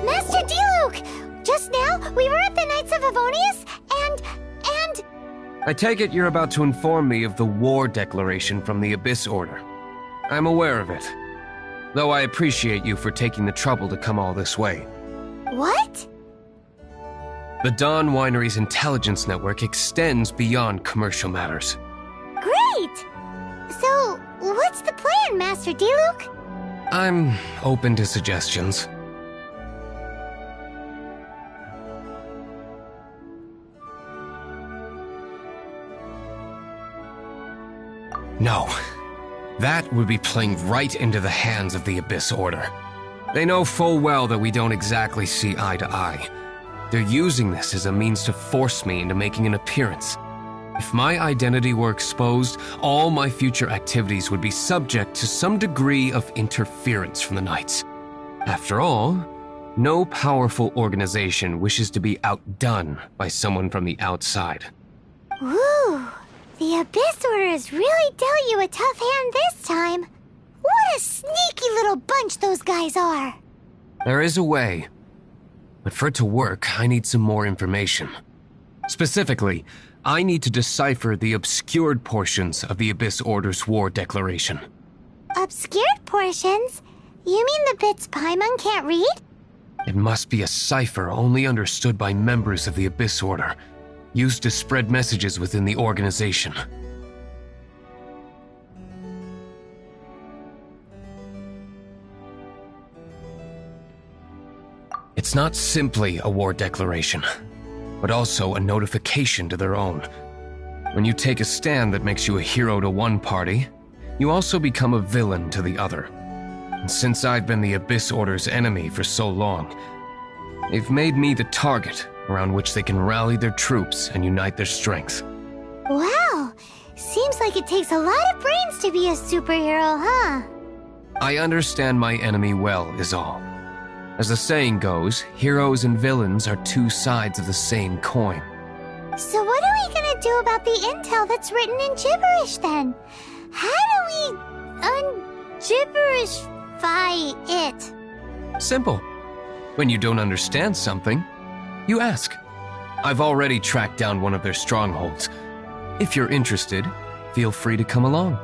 Master D-Luke! Just now, we were at the Knights of Favonius, and... I take it you're about to inform me of the war declaration from the Abyss Order. I'm aware of it, though I appreciate you for taking the trouble to come all this way. What? The Dawn Winery's intelligence network extends beyond commercial matters. Great! So, what's the plan, Master D-Luke? I'm open to suggestions. No. That would be playing right into the hands of the Abyss Order. They know full well that we don't exactly see eye to eye. They're using this as a means to force me into making an appearance. If my identity were exposed, all my future activities would be subject to some degree of interference from the Knights. After all, No powerful organization wishes to be outdone by someone from the outside. Ooh, the Abyss Order has really dealt you a tough hand this time. What a sneaky little bunch those guys are. There is a way. But for it to work, I need some more information. Specifically, I need to decipher the obscured portions of the Abyss Order's war declaration. Obscured portions? You mean the bits Paimon can't read? It must be a cipher only understood by members of the Abyss Order, used to spread messages within the organization. It's not simply a war declaration, but also a notification to their own. When you take a stand that makes you a hero to one party, you also become a villain to the other. And since I've been the Abyss Order's enemy for so long, they've made me the target around which they can rally their troops and unite their strength. Wow, seems like it takes a lot of brains to be a superhero, huh? I understand my enemy well, is all. As the saying goes, heroes and villains are two sides of the same coin. So what are we gonna do about the intel that's written in gibberish then? How do we un-gibberishify it? Simple. When you don't understand something, you ask. I've already tracked down one of their strongholds. If you're interested, feel free to come along.